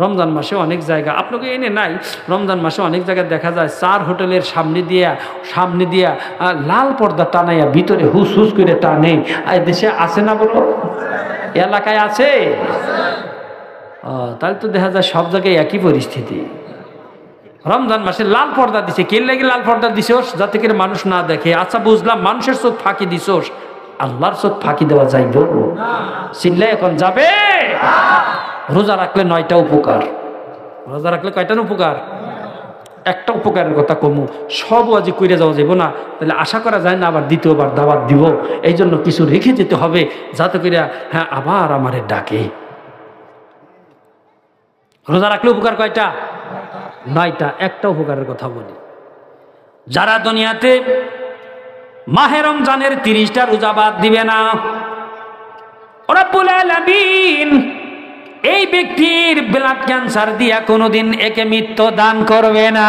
রমজান মাসে অনেক জায়গা আপনাকে এনে নাই, রমজান মাসে অনেক জায়গায় দেখা যায় 4 হোটেলের সামনে দিয়া লাল পর্দা টানাইয়া ভিতরে হুস হুস করে টানে। আর দেশে আছে না বলো, এলাকায় আছে? তাহলে তো দেখা যায় সব জায়গায় একই পরিস্থিতি। রমজান মাসে লাল পর্দা দিছে, কে লাগে লাল পর্দা দিছোস? যাতে করে মানুষ না দেখে। আচ্ছা বুঝলাম, মানুষের চোখ ফাঁকি দিছোস, আল্লাহর চোখ ফাঁকি দেওয়া যাইব? চিল্লে এখন যাবে? রোজা রাখলে 9টা উপকার। রোজা রাখলে কয়টার উপকার? একটা উপকারের কথা কমু, সব আজ কইরে যাওয়া যাইব না, তাহলে আশা করা যায় না আবার দ্বিতীয়বার দাওয়াত দিব। এই জন্য কিছু রেখে যেতে হবে, যাতে করে হ্যাঁ আবার আমারে ডাকে। রোজা রাখলে উপকার কয়টা? 9টা। একটা উপকারের কথা বলি, যারা দুনিয়াতে মাহে রমজানের 30টা রোজা বাদ দিবে না, রব্বুল আলামিন এই ব্যক্তির ব্লাড ক্যান্সার দিয়া কোনোদিন একে মৃত্যু দান করবে না।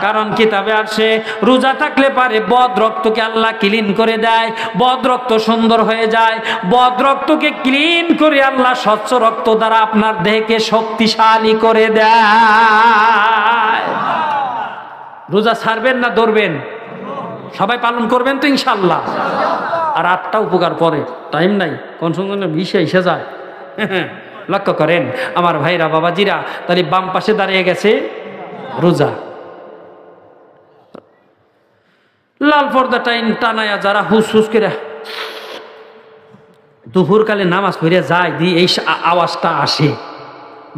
কারণ কিতাবে আছে, রোজা থাকলে পারে বদ রক্তকে আল্লাহ ক্লিন করে দেয়, বদ রক্ত সুন্দর হয়ে যায়। বদ রক্তকে ক্লিন করে আল্লাহ স্বচ্ছ রক্ত দ্বারা আপনার দেহকে শক্তিশালী করে দেয়। রোজা ছাড়বেন না ধরবেন? সবাই পালন করবেন তো ইনশাল্লাহ। আর 8টা উপকার পরে, টাইম নাই, কোন সঙ্গে 20 এসে যায়। লক্ষ্য করেন আমার ভাইরা বাবাজিরা, তাহলে বাম পাশে দাঁড়িয়ে গেছে রোজা। লাল পর্দা টানায়া যারা হুস হুস করে দুপুরকালে নামাজ পড়ে যায়, দিয়ে এই আওয়াজটা আসে,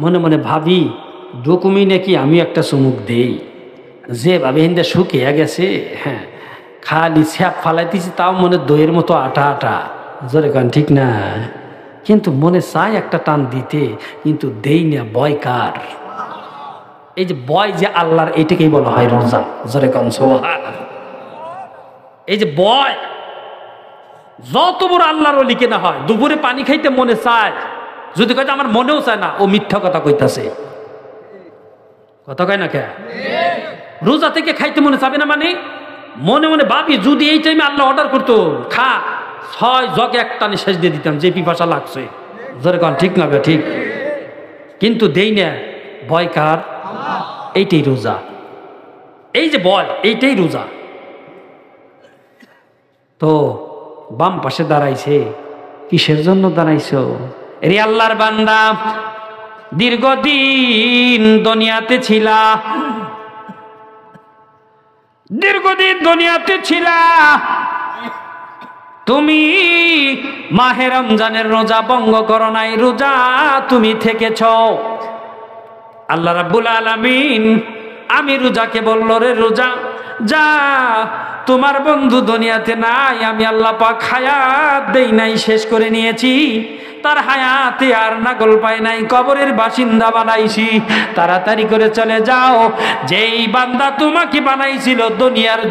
মনে মনে ভাবি ডকুমি নাকি আমি একটা চুমুক দেই, যে ভাবে হিন্দে শুকিয়ে গেছে। হ্যাঁ, খালি ছ্যাপ ফালাইতেছি, তাও মনে দইয়ের মতো আটা আটা। জোরে কান ঠিক না? কিন্তু মনে চাই একটা টান দিতে, কিন্তু দেই না। বয় কার? এই যে বয় যে আল্লাহর, এইটাকেই বলা হয় রোজা। জোরে কান সুবহানাল্লাহ। এই যে বয়, যত বড় আল্লাহর ওলি কেনা হয়, দুপুরে পানি খাইতে মনে চায়, যদি কয় আমার মনেও চায় না, ও মিথ্যা কথা কইতাছে। কথা কয় না কে? রোজা থেকে খাইতে মনে চাবে না, মানে মনে মনে ভাবি যদি এই টাইমে আল্লাহ অর্ডার করতো, খা 6 জগে এক টানে শেষ দিয়ে দিতাম, যে পিপাসা লাগছে। ধরে কন ঠিক না? ঠিক। কিন্তু দেই না। ভয় কার? এইটাই রোজা। এই যে ভয়, এইটাই রোজা। তো বাম পাশে দাঁড়াইছে, কিসের জন্য দাঁড়াইছো? রে আল্লাহর বান্দা, দীর্ঘদিন দুনিয়াতে ছিলা, দীর্ঘদিন দুনিয়াতে ছিলা, তুমি মাহে রমজানের রোজা ভঙ্গ করো নাই, রোজা তুমি থেকেছ। আল্লাহ রাব্বুল আলামিন আমি রোজাকে বলল, রে রোজা যা, তোমার বন্ধু দুনিয়াতে নাই, আমি আল্লাহ পাক হায়াত দেই নাই, শেষ করে নিয়েছি। তার হায়াতে আর নাগল পায় নাই, কবরের বাসিন্দা বানাইছি। তাড়াতাড়ি করে চলে যাও, যেই বান্দা তোমাকে বানাইছিল দুনিয়ার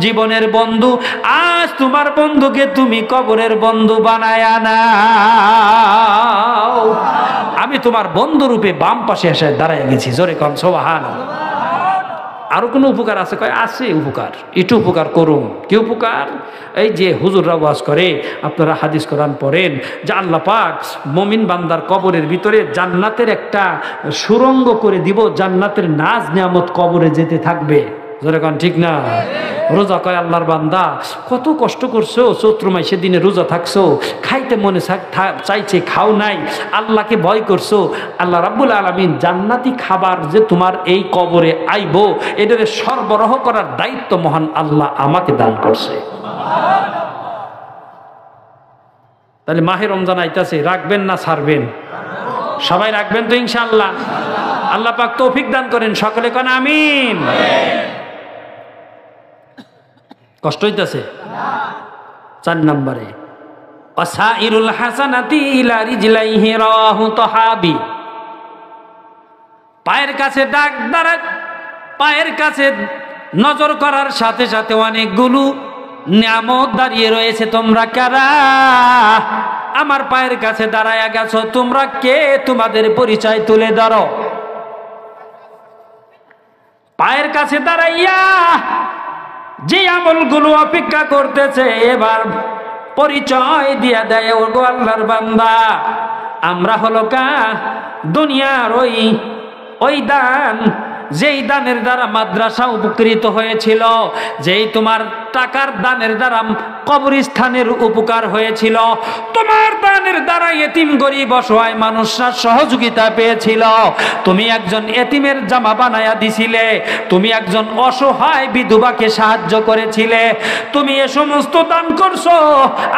জীবনের বন্ধু, আজ তোমার বন্ধুকে তুমি কবরের বন্ধু বানায়া নাও। আমি তোমার বন্ধুরূপে বাম পাশে এসে দাঁড়ায় গেছি। জোরে কম সুবহানাল্লাহ। আরো কোনো উপকার আছে? কয় আছে উপকার, একটু উপকার করুন। কি উপকার? এই যে হুজুররা ওয়াজ করে, আপনারা হাদিস কোরআন পড়েন যে আল্লাহ পাক মুমিন বান্দার কবরের ভিতরে জান্নাতের একটা সুড়ঙ্গ করে দিব, জান্নাতের নাজ নিয়ামত কবরে যেতে থাকবে। জোরে কোন ঠিক না? রোজা কয় আল্লাহর বান্দা কত কষ্ট করছো, চৈত্র মাসের দিনে রোজা থাকছো, খাইতে মনে চাইছে খাও নাই, আল্লাহকে ভয় করছো, আল্লাহ রাব্বুল আলামিন জান্নাতি খাবার যে তোমার এই কবরে আইবো এটারে সরবরাহ করার দায়িত্ব মহান আল্লাহ আমাকে দান করছে। তাহলে মাহে রমজান আইতাছে, রাখবেন না ছাড়বেন? সবাই রাখবেন তো ইনশাআল্লাহ? আল্লাহ পাক তৌফিক দান করেন, সকলে কোন আমিন। কষ্ট হইতাছে? 4 নম্বরে আসাইরুল হাসানাতি ইলা রিজলাইহি রাওয়াহু তাহাবি। পায়ের কাছে ডাক দাঁড়ায়, পায়ের কাছে নজর করার সাথে সাথে অনেকগুলো নিয়ামত দাঁড়িয়ে রয়েছে। তোমরা কারা? আমার পায়ের কাছে দাঁড়ায়া গেছো, তোমরা কে? তোমাদের পরিচয় তুলে ধরো। পায়ের কাছে দাঁড়াইয়া যে আমলগুলো অপেক্ষা করতেছে এবার পরিচয় দিয়া দেয়, ওগো আল্লাহর বান্দা আমরা হলো কা দুনিয়ার ওই দান, যেই দানের দ্বারা মাদ্রাসা উপকৃত হয়েছিল, যেই তোমার টাকার দানের দ্বারা কবরস্থানের উপকার হয়েছিল, তোমার দানের দ্বারা এতিম গরিব অসহায় মানুষরা সহযোগিতা পেয়েছিল, তুমি একজন এতিমের জামা বানায়া দিছিলে, তুমি একজন অসহায় বিধবাকে সাহায্য করেছিলে, তুমি এ সমস্ত দান করছো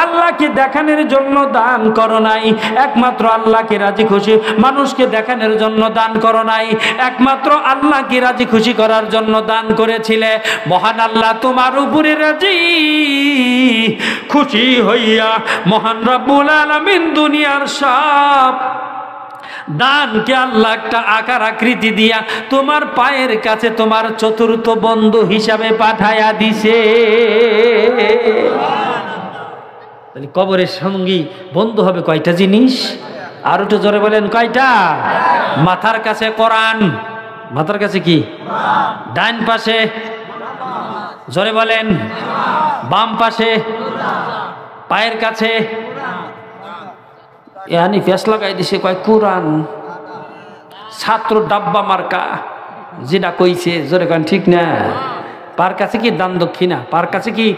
আল্লাহকে দেখানোর জন্য দান করো নাই, একমাত্র আল্লাহকে রাজি খুশি মানুষকে দেখানোর জন্য দান করো নাই, একমাত্র আল্লাহকে রাজি খুশি করার জন্য দান করেছিলে। মহান আল্লাহ তোমার উপরে রাজি খুশি হইয়া মহান রব্বুল আলামিন দুনিয়ার সব দানকে আল্লাহ একটা আকার আকৃতি দিয়া তোমার পায়ের কাছে তোমার চতুর্থ বন্ধু হিসাবে পাঠায়া দিছে। তাহলে কবরের সঙ্গী বন্ধু হবে কয়টা জিনিস? আর একটু জোরে বলেন কয়টা? মাথার কাছে কোরআন, মাথার কাছে কি? ডান পাশে জোরে বলেন, বাম পাশে, পায়ের কাছে এহানি ফেস লাগাই দিছে কয় কোরআন। ছাত্র ডাব্বা মার্কা যেটা কইছে জোরে কন ঠিক না? পার কাছে কি? দান দক্ষিণা। পার কাছে কি?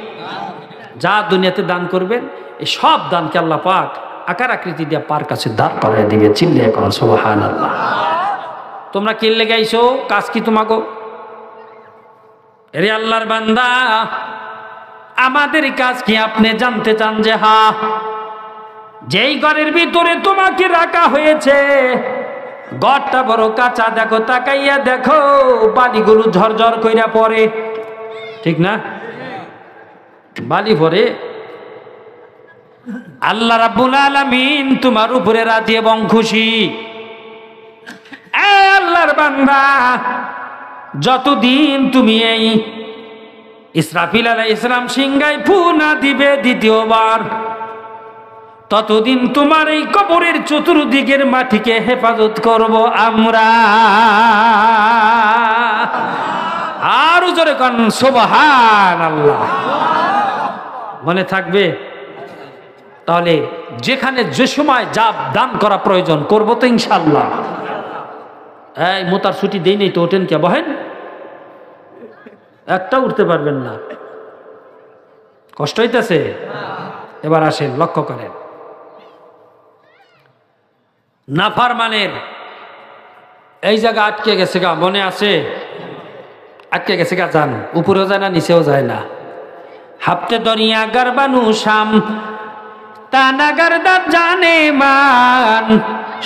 যা দুনিয়াতে দান করবেন এই সব দানকে আল্লাহ পাক আকার আকৃতি দিয়ে পার কাছে দাঁড় করাই দিবে। চিল্লিয়ে কোন সুবহানাল্লাহ। তোমরা কি লেগে আইছো? কাজ কি তোমাকে? এরে আল্লাহর বান্দা আমাদের কাজ কি আপনি জানতে চান? যে হ্যাঁ, যেই ঘরের ভিতরে তোমাকে রাখা হয়েছে ঘরটা বড় কাঁচা, দেখো তাকাইয়া দেখো বালিগুলো ঝরঝর কইরা পড়ে, ঠিক না? বালি পড়ে। আল্লাহ রাব্বুল আলামিন তোমার উপরে রাজি এবং খুশি। আল্লাহর বান্দা যতদিন তুমি এই ইসরাফিল আলাইহিস সালাম সিংহায় ফু না দিবে দ্বিতীয়বার, ততদিন তোমার এই কবরের চতুর্দিকের মাটিকে হেফাজত করব আমরা। আর জোরে কোন সুবহানাল্লাহ। মনে থাকবে? তাহলে যেখানে যে সময় যা দান করা প্রয়োজন করবো তো ইনশাআল্লাহ। এই মোতার ছুটি দেই নেই তো, ওঠেন কে? বহেন, একটা উঠতে পারবেন না, কষ্ট হইতেছে। এবার আসেন, লক্ষ্য করেন নাফরমানের এই জায়গা আটকে গেছে গা, মনে আছে? আটকে গেছে গা, যান উপরেও যায় না নিচেও যায় না। হাফতে দরিয়া গারবানু শাম তানাগার দাত জানে মান,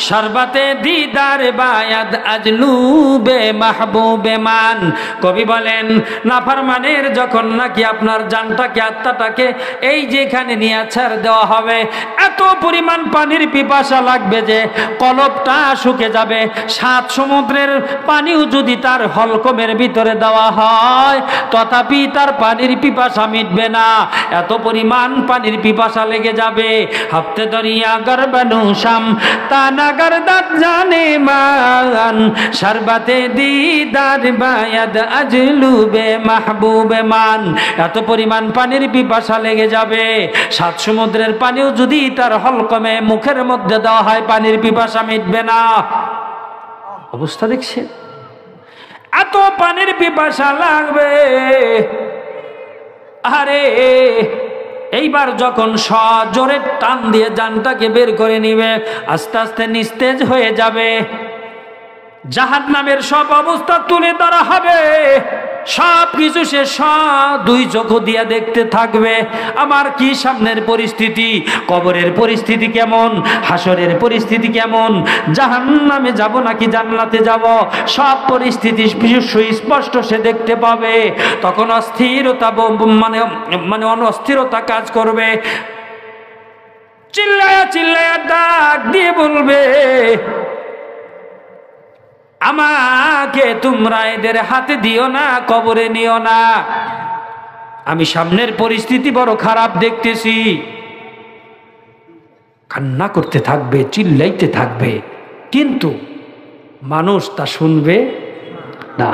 শরবতে দিদার বায়াদ আজনুবে মাহবুবে মান। কবি বলেন নাফরমানের যখন নাকি আপনার জানটাকে আত্মাটাকে এই যেখানে নিয়ে ছাড় দেওয়া হবে, এত পরিমাণ পানির পিপাসা লাগবে যে কলবটা শুকে যাবে। 7 সমুদ্রের পানিও যদি তার হলকমের ভিতরে দেওয়া হয় তথাপি তার পানির পিপাসা মিটবে না, এত পরিমাণ পানির পিপাসা লেগে যাবে। হাফতে দরিয়া গরবানু শাম তানা নাগার দাঁত জানে মান শরবতে দিদার বায়াদ আজলুবে মাহবুবে মান। এত পরিমাণ পানির পিপাসা লেগে যাবে, সাত সমুদ্রের পানিও যদি তার হলকমে মুখের মধ্যে দেওয়া হয় পানির পিপাসা মিটবে না। অবস্থা দেখছেন, এত পানির পিপাসা লাগবে। আরে এইবার যখন সজোরে টান দিয়ে জানটাকে বের করে নিবে, আস্তে আস্তে নিস্তেজ হয়ে যাবে, জাহান্নামের সব অবস্থা তুলে ধরা হবে, সব কিছু সে দুই চোখ দিয়ে দেখতে থাকবে। আমার কি সামনের পরিস্থিতি, কবরের পরিস্থিতি কেমন, হাসরের পরিস্থিতি কেমন, জাহান্নামে যাব নাকি জান্নাতে যাব, সব পরিস্থিতি সুস্পষ্ট সে দেখতে পাবে। তখন অস্থিরতা মানে অনস্থিরতা কাজ করবে, চিল্লায়া চিল্লায়া ডাক দিয়ে বলবে, আমাকে তোমরা এদের হাতে দিও না, কবরে নিও না, আমি সামনের পরিস্থিতি বড় খারাপ দেখতেছি। কান্না করতে থাকবে, চিল্লাইতে থাকবে, কিন্তু মানুষ তা শুনবে না।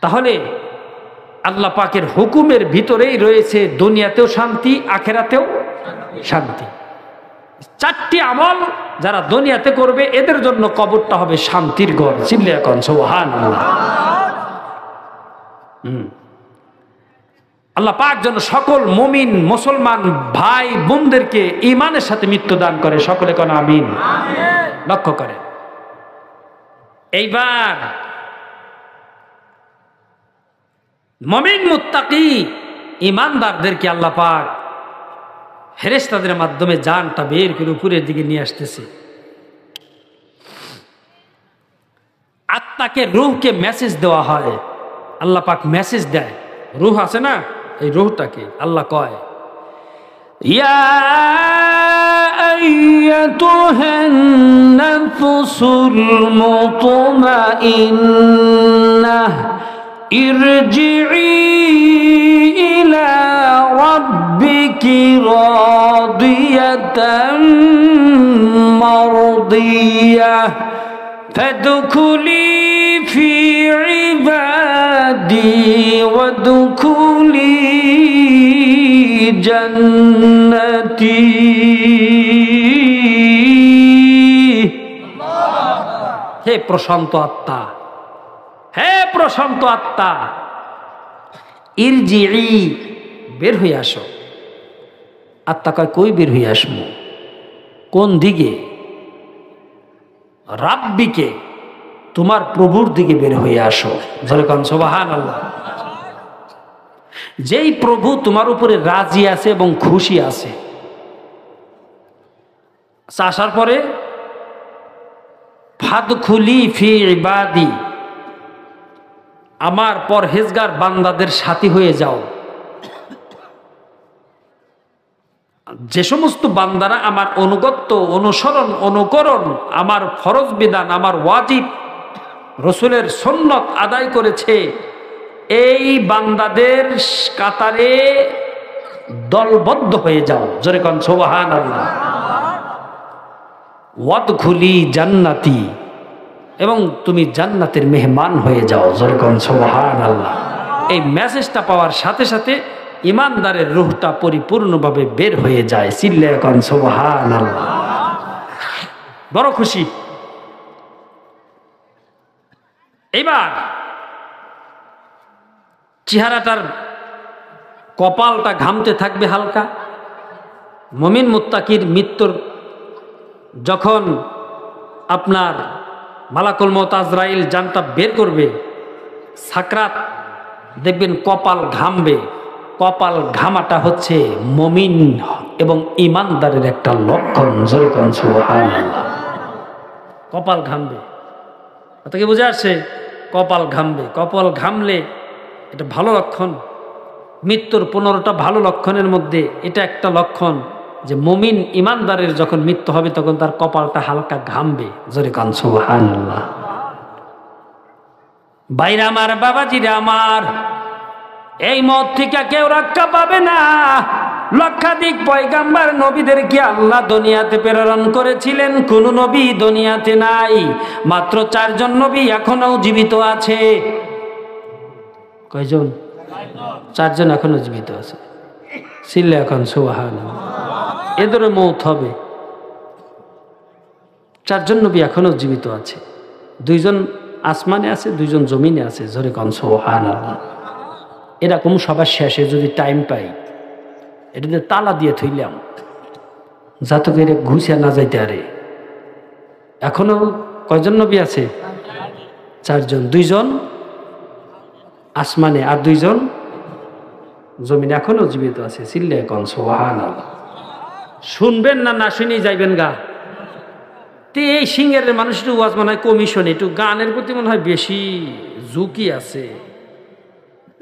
তাহলে আল্লাহ পাকের হুকুমের ভিতরেই রয়েছে দুনিয়াতেও শান্তি, আখেরাতেও শান্তি। চারটি আমল যারা দুনিয়াতে করবে এদের জন্য কবরটা হবে শান্তির ঘর। চিল্লে এখন সুবহানাল্লাহ। আল্লাহ পাক যেন সকল মুমিন মুসলমান ভাই বোনদেরকে ঈমানের সাথে মৃত্যু দান করে, সকলে কোন আমিন। লক্ষ্য করে এইবার মুমিন মুত্তাকি ঈমানদারদেরকে আল্লাহ পাক ফেরেশতাদের মাধ্যমে জানটা বের করে উপরের দিকে নিয়ে আসতেছে। আত্মাকে, রূহকে মেসেজ দেওয়া হয়, আল্লাহ পাক মেসেজ দেয়। রূহ আছে না, এই রূহটাকে আল্লাহ কয়, ইয়া আইয়াতুহান নাফসুল মুতমাইন্নাহ ইরজিই ইলা রাব্বিকি রাদিয়াতাম মারদিয়াহ ফাদখুলি ফি ইবাদি ওয়াদখুলি জান্নাতি। হে প্রশান্ত আত্মা, হে প্রশান্ত আত্মা, ইরজিই, বের হয়ে আসো। আত্মা কয় কই বের হয়ে আসবো, কোন দিকে? রাব্বিকে, তোমার প্রভুর দিকে বের হয়ে আসো। যেরকম সুবহানাল্লাহ। যেই প্রভু তোমার উপরে রাজি আছে এবং খুশি আছে। আসার পরে ফাদখুলি ফি ইবাদি, আমার পরহেজগার বান্দাদের সাথী হয়ে যাও। যে সমস্ত বান্দারা আমার অনুগত্য, অনুসরণ, অনুকরণ, আমার ফরজ বিধান, আমার ওয়াজিব, রসুলের সুন্নত আদায় করেছে, এই বান্দাদের কাতারে দলবদ্ধ হয়ে যাও। জোরে কোন সুবহানাল্লাহ। ওয়াদখুলি জান্নাতি, এবং তুমি জান্নাতের মেহমান হয়ে যাও। জোরে কোন সুবহানাল্লাহ। এই মেসেজটা পাওয়ার সাথে সাথে ইমানদারের রূহটা পরিপূর্ণভাবে বের হয়ে যায়। চিল্লায়া কোন সুবহানাল্লাহ। বড় খুশি। এইবার চেহারাটার কপালটা ঘামতে থাকবে হালকা। মুমিন মুত্তাকির মৃত্যুর যখন আপনার মালাকুল মউত আজরাইল জানটা বের করবে, সাকরাত, দেখবেন কপাল ঘামবে। কপাল ঘামাটা হচ্ছে মুমিন এবং ইমানদারের একটা লক্ষণ। জোরে কোন সুবহানাল্লাহ। কপাল ঘামবে, কথা কি বুঝে আসছে? কপাল ঘামবে। কপাল ঘামলে এটা ভালো লক্ষণ। মৃত্যুর 15টা ভালো লক্ষণের মধ্যে এটা একটা লক্ষণ যে মুমিন ইমানদারের যখন মৃত্যু হবে তখন তার কপালটা হালকা ঘামবে। জোরে কোন সুবহানাল্লাহ। বাইরে আমার, বাবাজিরা আমার, এই মত থেকে কেউ রক্ষা পাবে না। লক্ষাধিক পয়গাম্বার নবীদেরকে আল্লাহ দুনিয়াতে প্রেরণ করেছিলেন, কোন নবী দুনিয়াতে নাই। মাত্র 4 জন নবী এখনো জীবিত আছে। কয়জন? 4 জন এখনো জীবিত আছে। ছিলে এখন সুবহানাল্লাহ। এদেরও মৌত হবে। 4 জন নবী এখনো জীবিত আছে। 2 জন আসমানে আছে, 2 জন জমিনে আছে। জোরে কোন সুবহানাল্লাহ। এরকম সবার শেষে যদি টাইম পাই, এটাতে তালা দিয়ে থইলাম যাতে করে ঘুষিয়া না যাইতে আরে। এখনো কয়জন নবী আছে? 4 জন। 2 জন আসমানে আর 2 জন জমিনে এখনো জীবিত আছে। চিল্লে কোন সুবহানাল্লাহ। শুনবেন না, না শুনি যাইবেন গা। তে এই সিঙ্গের মানুষটি ওয়াজ মনে হয় কমিশন, একটু গানের প্রতি মনে হয় বেশি ঝুঁকি আছে,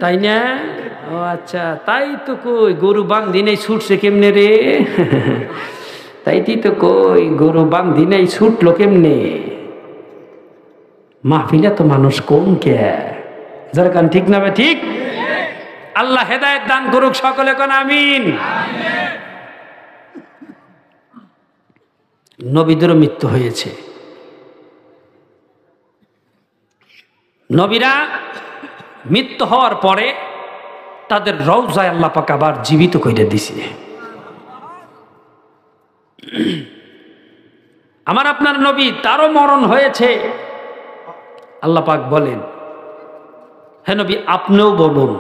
তাই না? ও আচ্ছা, তাই তো কই গরু বান্ধি নেই ছুটছে কেমনে রে? তাই তো কই গরু বান্ধি নেই ছুটলো কেমনে? মাহফিলে তো মানুষ কম কে, যার কান ঠিক না? ঠিক। আল্লাহ হেদায়েত দান করুক সকলে, কোন আমিন। নবীদেরও মৃত্যু হয়েছে। নবীরা মৃত্যু হওয়ার পরে তাদের রওজায় আল্লাহ পাক আবার জীবিত করে দিছে। আমার আপনার নবী, তারও মরণ হয়েছে। আল্লাহ পাক বলেন, হে নবী আপনিও বলুন,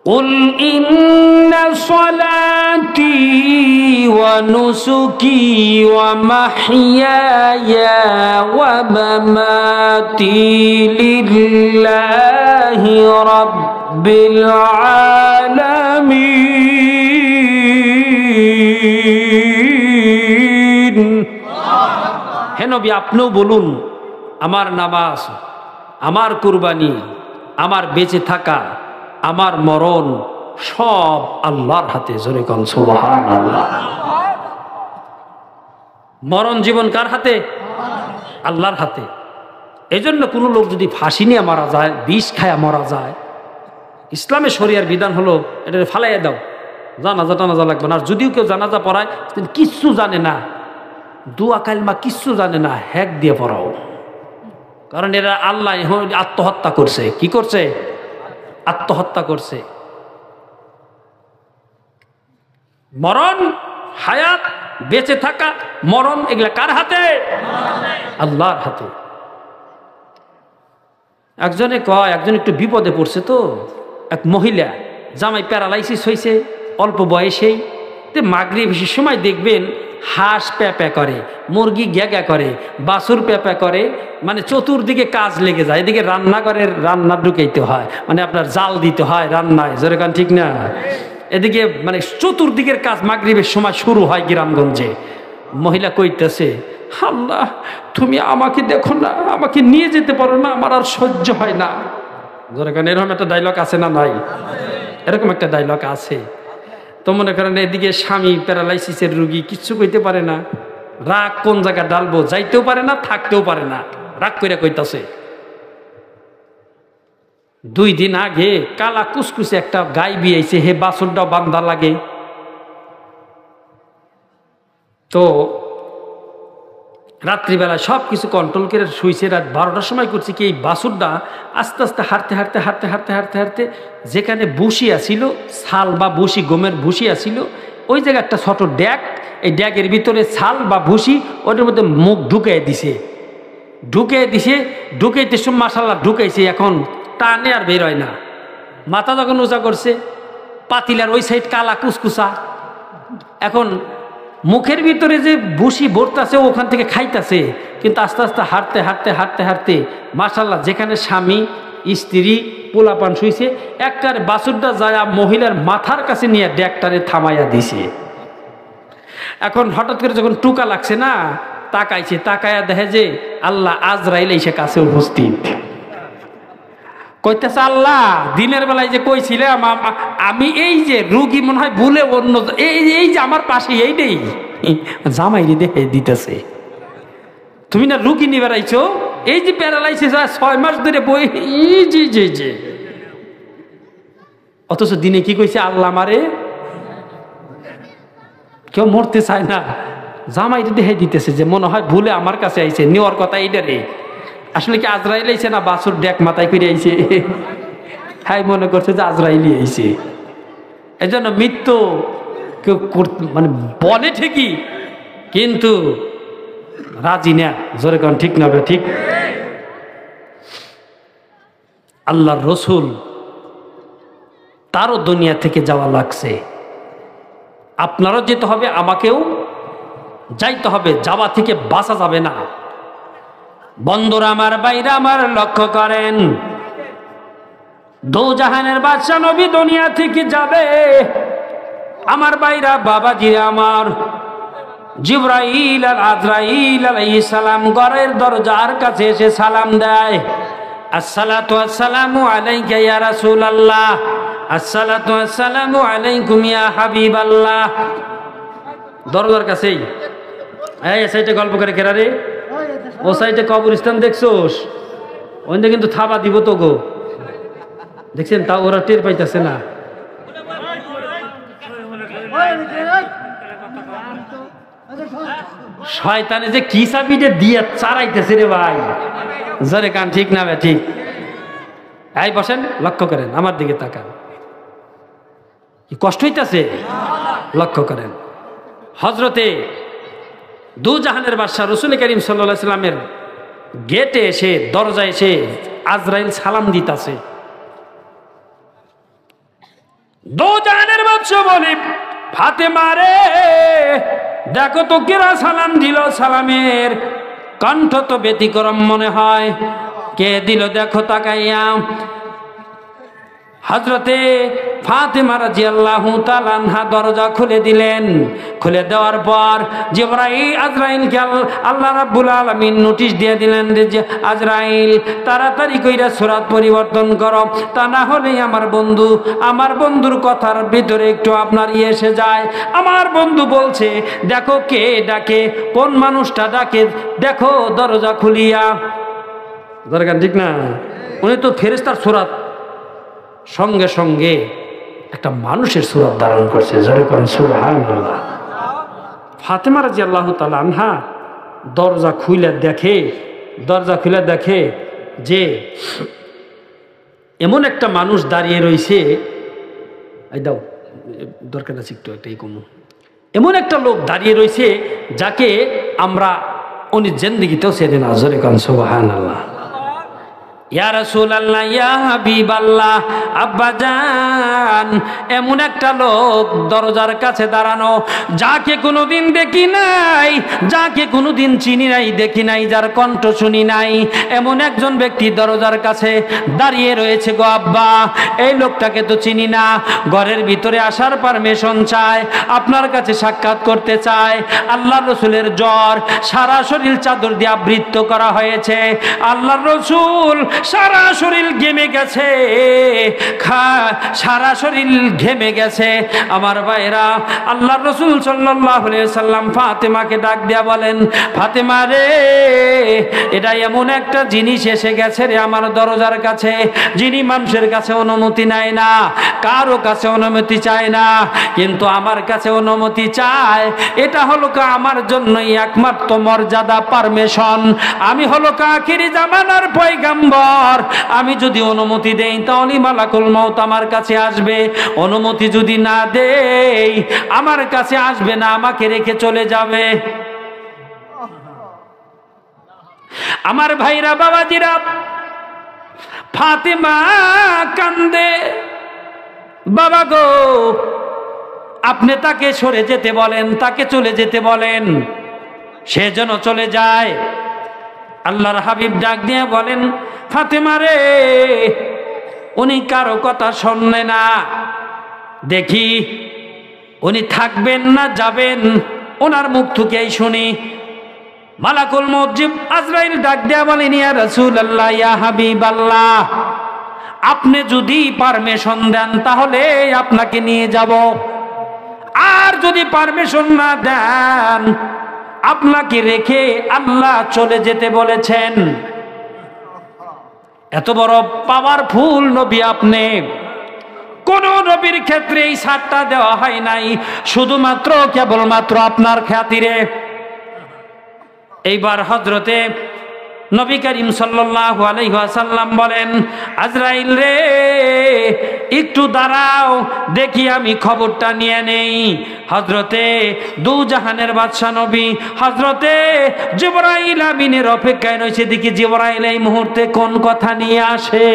قل إن صلاتي ونسكي ومحياي ومماتي لله رب العالمين। হে নবী আপনিও বলুন, আমার নামাজ, আমার কুরবানি, আমার বেঁচে থাকা, আমার মরণ সব আল্লাহর হাতে। জোরে কোন সুবহানাল্লাহ। মরণ জীবন কার হাতে? আল্লাহর হাতে। এজন্য কোন লোক যদি ফাঁসি নিয়ে মারা যায়, বিষ খায়া মারা যায়, ইসলামে শরিয়ার বিধান হলো এটা ফালাইয়া দাও, জানাজা টানাজা লাগবে না। আর যদিও কেউ জানাজা পড়ায় কিচ্ছু জানে না, দুয়া কালমা কিচ্ছু জানে না, হ্যাক দিয়ে পড়াও। কারণ এরা আল্লাহ আত্মহত্যা করছে। কি করছে? আত্মহত্যা করছে। মরণ, হায়াত, বেঁচে থাকা, মরণ এগুলা কার হাতে? আল্লাহর হাতে। একজনে কয়, একজন একটু বিপদে পড়ছে তো, এক মহিলা জামাই প্যারালাইসিস হয়েছে অল্প বয়সেই। তো মাগরিবের সময় দেখবেন হাঁস প্যাপা করে, মুরগি গ্যাগা করে, বাছুর প্যাপা করে, মানে চতুর্দিকে কাজ লেগে যায়। এদিকে রান্নাঘরের রান্না ঢুকাইতে হয়, মানে আপনার জাল দিতে হয় রান্নায়, জোরে কান ঠিক না? এদিকে মানে চতুর্দিকের কাজ মাগরিবের সময় শুরু হয় গ্রামগঞ্জে। মহিলা কইতেছে, আল্লাহ তুমি আমাকে দেখো না, আমাকে নিয়ে যেতে পারো না, আমার আর সহ্য হয় না। জোরে কান এরকম একটা ডায়লগ আছে না নাই? এরকম একটা ডায়লগ আছে। তো মনে করেন এদিকে স্বামী প্যারালাইসিসের রুগী, কিচ্ছু কইতে পারে না, রাগ কোন জায়গায় ডালবো যাইতেও পারে না, থাকতেও পারে না, রাগ কইরা কইতাছে। 2 দিন আগে কালা কুসকুসে একটা গাই বিয়েছে, হে বাছুরটাও বান্ধা লাগে। তো রাত্রিবেলা সব কিছু কন্ট্রোল করে শুইছে। রাত 12টার সময় করছে কি, এই বাছুরটা আস্তে আস্তে হাঁটতে হাঁটতে হাঁটতে হাঁটতে হাঁটতে হাঁটতে যেখানে ভুসি আসিল, ছাল বা ভুসি, গমের ভুসি আসিল, ওই জায়গায় একটা ছোট ড্যাগ, এই ড্যাগের ভিতরে ছাল বা ভুসি, ওটার মধ্যে মুখ ঢুকাই দিছে। ঢুকাইতে মাশাআল্লাহ ঢুকাইছে। এখন টানে আর বের হয় না। মাথা যখন উঁচা করছে, পাতিলার ওই সাইড কালা কুসকুসা। এখন মুখের ভিতরে যে ভুসি ভরতাছে ওখান থেকে খাইতাছে, কিন্তু আস্তে আস্তে হাঁটতে হাঁটতে হাঁটতে হাঁটতে মাশাআল্লাহ যেখানে স্বামী স্ত্রী পোলাপান শুইছে, একটার বাছুরটা যায় মহিলার মাথার কাছে নিয়ে ড্যাগটারে থামাইয়া দিছে। এখন হঠাৎ করে যখন টুকা লাগছে না, তাকাইছে, তাকাইয়া দেখে যে আল্লাহ আজরাইল এসে কাছে উপস্থিত। কইতেছে, আল্লাহ দিনের বেলায় যে কইছিলে আমি এই যে রুগী মনে হয় ভুলে অন্য, এই যে আমার পাশে এই নেই, জামাইরে দেখে দিতেছে, তুমি না রুগী নিয়ে বেড়াইছো, এই যে প্যারালাইসিস 6 মাস ধরে বই, জি জি জি অথচ দিনে কি কইছে, আল্লাহ মারে, কেউ মরতে চায় না। জামাইটা দেখে দিতেছে যে মনে হয় ভুলে আমার কাছে আইছে, নেওয়ার কথা এইটারে। আসলে কি আজরাইল আইছে না বাছুর ডেক মাথায় করে আইছে? হ্যাঁ, মনে করছে যে আজরাইলই আইছে। এই জন্য মৃত্যু কেউ মানে বলে ঠিকই, কিন্তু রাজি না। জোরে কোন ঠিক না? ঠিক। আল্লাহর রসুল তারও দুনিয়া থেকে যাওয়া লাগছে, আপনারও যেতে হবে, আমাকেও যাইতে হবে, যাওয়া থেকে বাঁচা যাবে না। বন্ধুরা আমার, বাইরে আমার, লক্ষ্য করেন, দো জাহানের বাদশা নবী দুনিয়া থেকে যাবে। আমার বাইরা, বাবাজি আমার, জিবরাইল আর আজরাইল আলাইহিস সালাম ঘরের দরজার কাছে এসে সালাম দেয়, আসসালাতু আসসালামু আলাইকা ইয়া রাসূলুল্লাহ, আসসালাতু আসসালামু আলাইকুম ইয়া হাবিবাল্লাহ। দরজার কাছেই। এই সাইডে গল্প করে কেরা রে? ও সাইডে কবরস্থান দেখছোস? ওইটা কিন্তু থাবা দিব তো গো, দেখছেন? তা ওরা টের পাইতেছে না। শয়তানে যে কি চাবিটা দিয়ে চারাইতেছে রে ভাই। জোরে কান ঠিক না? ঠিক। এই বসেন, লক্ষ্য করেন, আমার দিকে তাকান। কি কষ্ট হইতাছে? লক্ষ্য করেন। হজরতে দু জাহানের বাদশা রাসূল করিম সাল্লাল্লাহু আলাইহি সাল্লামের গেটে এসে, দরজায় এসে আজরাইল সালাম দিতাছে। দু জাহানের বাদশা বলে, ফাতেমা রে, দেখো তো কেরা সালাম দিল, সালামের কণ্ঠ তো ব্যতিক্রম মনে হয়, কে দিল দেখো তাকাইয়া। হযরতে ফাতেমা রাদিয়াল্লাহু তাআলা আনহা দরজা খুলে দিলেন। খুলে দেওয়ার পর জিবরাইল আজরাইলকে আল্লাহ রাব্বুল আলামিন নোটিশ দিয়ে দিলেন যে আজরাইল, তাড়াতাড়ি কইরা সূরা পরিবর্তন করো, তা না হলে আমার বন্ধুর কথার ভিতরে একটু আপনার এসে যায়। আমার বন্ধু বলছে, দেখো কে ডাকে, কোন মানুষটা ডাকে, দেখো দরজা খুলিয়া। দরকার ঠিক না? উনি তো ফেরেশতার সূরাত, সঙ্গে সঙ্গে একটা মানুষের সূরত ধারণ করছে। যেরকম সুবহানাল্লাহ। ফাতেমা রাদিয়াল্লাহু তাআলা আনহা দরজা খুলে দেখে যে এমন একটা মানুষ দাঁড়িয়ে রয়েছে। এই দাও, দরকার আছে একটু একটাই কমু। এমন একটা লোক দাঁড়িয়ে রয়েছে যাকে আমরা উনি জিন্দেগিতেও চেনে না। যেরকম সুবহানাল্লাহ। ইয়া রাসূলুল্লাহ, ইয়া হাবিবাল্লাহ, আব্বাজান, এমন একটা লোক দরজার কাছে দাঁড়ানো, যাকে কোনোদিন দেখি নাই, যাকে কোনোদিন চিনি নাই, দেখি নাই, যার কণ্ঠ শুনি নাই, এমন একজন ব্যক্তি দরজার কাছে দাঁড়িয়ে রয়েছে গো আব্বা। এই লোকটাকে তো চিনি না, ঘরের ভিতরে আসার পারমিশন চায়, আপনার কাছে সাক্ষাৎ করতে চায়। আল্লাহর রাসূলের জ্বর, সারা শরীর চাদর দিয়ে আবৃত করা হয়েছে। আল্লাহর রাসূল সারা শরীর ঘেমে গেছে, সারা শরীর ঘেমে গেছে। আমার ভাইরা, আল্লাহর রাসূল সাল্লাল্লাহু আলাইহি ওয়াসাল্লাম ফাতেমাকে ডাক দিয়া বলেন, ফাতেমা রে, এটা এমন একটা জিনিস এসে গেছে রে আমার দরজার কাছে, যিনি মানুষের কাছে অনুমতি নেয় না, কারো কাছে অনুমতি চায় না, কিন্তু আমার কাছে অনুমতি চায়। এটা হলো আমার জন্যই একমাত্র মর্যাদা, পারমিশন। আমি হলো আখিরি জামানার পয়গম্বর। আমি যদি অনুমতি দেই তাহলে মালাকুল মউত আমার কাছে আসবে, অনুমতি যদি না দেই আমার কাছে আসবে না, আমাকে রেখে চলে যাবে। আমার ভাইরা, বাবাজিরা, ফাতেমা কান্দে, বাবা গো, আপনি তাকে সরে যেতে বলেন, তাকে চলে যেতে বলেন, সে যেন চলে যায়। আল্লাহর হাবিব ডাক দিয়ে বলেন, ফাতেমা রে, উনি কারো কথা শুনলে না, দেখি উনি থাকবেন না যাবেন, ওনার মুখ থেকেই শুনি। মালাকুল মউত আজরাইল ডাক দেয়া বলেন, ইয়া রাসূলুল্লাহ, ইয়া হাবিবাল্লাহ, আপনি যদি পারমিশন দেন তাহলে আপনাকে নিয়ে যাব, আর যদি পারমিশন না দেন আপনাকে রেখে আল্লাহ চলে যেতে বলেছেন। এত বড় পাওয়ারফুল নবী আপনি, কোন নবীর ক্ষেত্রে এই ছাড়টা দেওয়া হয় নাই, শুধুমাত্র কেবলমাত্র আপনার খাতিরে। এইবার হযরতে নবী করিম সাল্লাল্লাহু আলাইহি ওয়াসাল্লাম বলেন, আজরাইল রে একটু দাঁড়াও, দেখি আমি খবরটা নিয়ে নেই। হযরতে দু জাহানের বাদশা নবী হযরতে জিবরাইল আমিনের অপেক্ষায় রয়েছে, দেখি জিবরাইল এই মুহূর্তে কোন কথা নিয়ে আসে।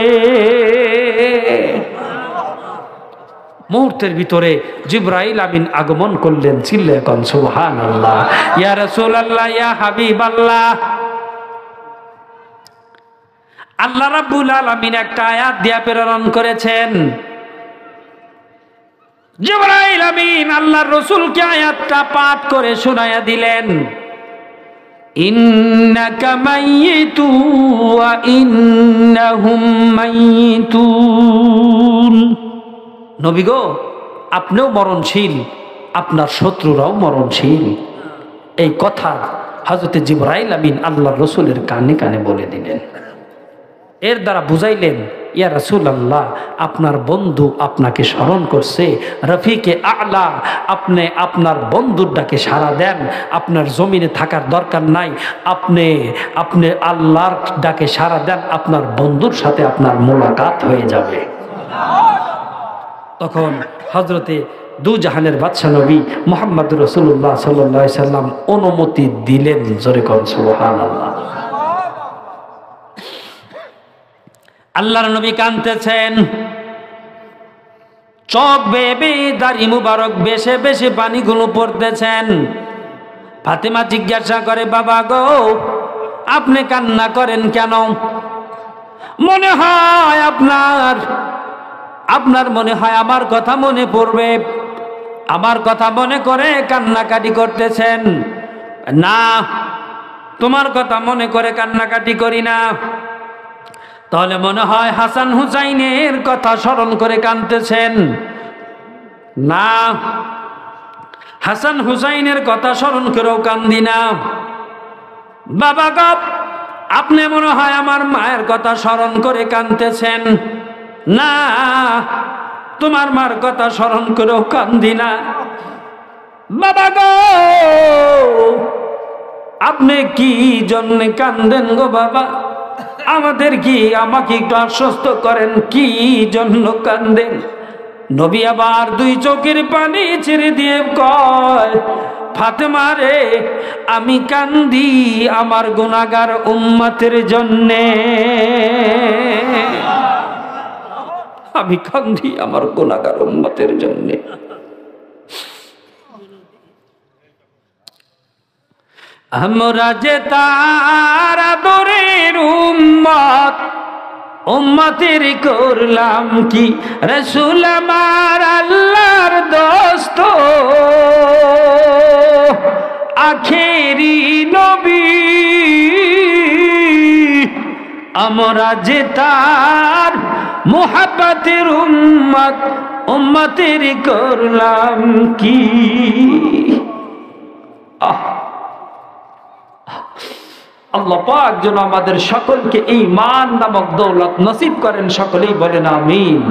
মুহূর্তের ভিতরে জিবরাইল আমিন আগমন করলেন। চিল্লায়ে কোন সুবহানাল্লাহ। ইয়া রাসূলুল্লাহ, ইয়া হাবিবাল্লাহ, আল্লাহ রাব্বুল আলামিন একটা আয়াত দিয়া প্রেরণ করেছেন। জিবরাইল আমিন আল্লাহর রাসূলকে আয়াতটা পাঠ করে শোনায়া দিলেন, ইন্নাকা মাইয়িতু ওয়া ইন্নাহুম মাইয়িতুন। নবী গো, আপনিও মরণশীল, আপনার শত্রুরাও মরণশীল। এই কথা হযরত জিবরাইল আমিন আল্লাহর রাসূলের কানে কানে বলে দিলেন। এর দ্বারা বুঝাইলেন, ইয়া রাসূলুল্লাহ, আপনার বন্ধু আপনাকে স্মরণ করছে, রফিকে আ'লা, আপনি আপনার বন্ধুর ডাকে সাড়া দেন। আপনার জমিনে থাকার দরকার নাই, আপনি আল্লাহর ডাকে সাড়া দেন, আপনার বন্ধুর সাথে আপনার মোলাকাত হয়ে যাবে। তখন হযরতে দু জাহানের বাদশা নবী মুহাম্মদ রাসূলুল্লাহ সাল্লাল্লাহু আলাইহি সাল্লাম অনুমতি দিলেন। জোরে কোন সুবহানাল্লাহ। আল্লাহর নবী কাঁদতেছেন, চোখ বেয়ে বেয়ে দাড়ি মুবারক বেশে বেশে পানিগুলো পড়তেছেন। ফাতেমা জিজ্ঞাসা করে, বাবা গো, আপনি কান্না করেন কেন? মনে হয় আপনার মনে হয় আমার কথা মনে পড়বে, আমার কথা মনে করে কান্নাকাটি করতেছেন। না, তোমার কথা মনে করে কান্নাকাটি করি না। তাহলে মনে হয় হাসান হুসাইনের কথা স্মরণ করে কাঁদতেছেন। না, হাসান হুসাইনের কথা স্মরণ করেও কান্দি না। বাবা গো, আপনি মনে হয় আমার মায়ের কথা স্মরণ করে কাঁদতেছেন। না, তোমার মার কথা স্মরণ করেও কান্দি না। বাবা গো, আপনি কি জন্য কান্দেন গো বাবা? আমাকে একটু আশ্বস্ত করেন, কি জন্য কান্দেন? নবী আবার দুই চোখের পানি ছেড়ে দিয়ে কয়, ফাতেমা রে, আমি কান্দি আমার গুনাহগার উম্মতের জন্যে। আমি কান্দি আমার গুনাহগার উম্মতের জন্যে। আমরা যে তার আদরের উম্মত, উম্মতের করলাম কি? রাসূল আমার আল্লাহর দোস্ত, আখেরি নবী। আমরা যে তার মুহাব্বতের উম্মত, উম্মতের করলাম কি? আল্লাহ পাক যেন আমাদের সকলকে ঈমান নামক দৌলত নসিব করেন। সকলেই বলেন আমিন।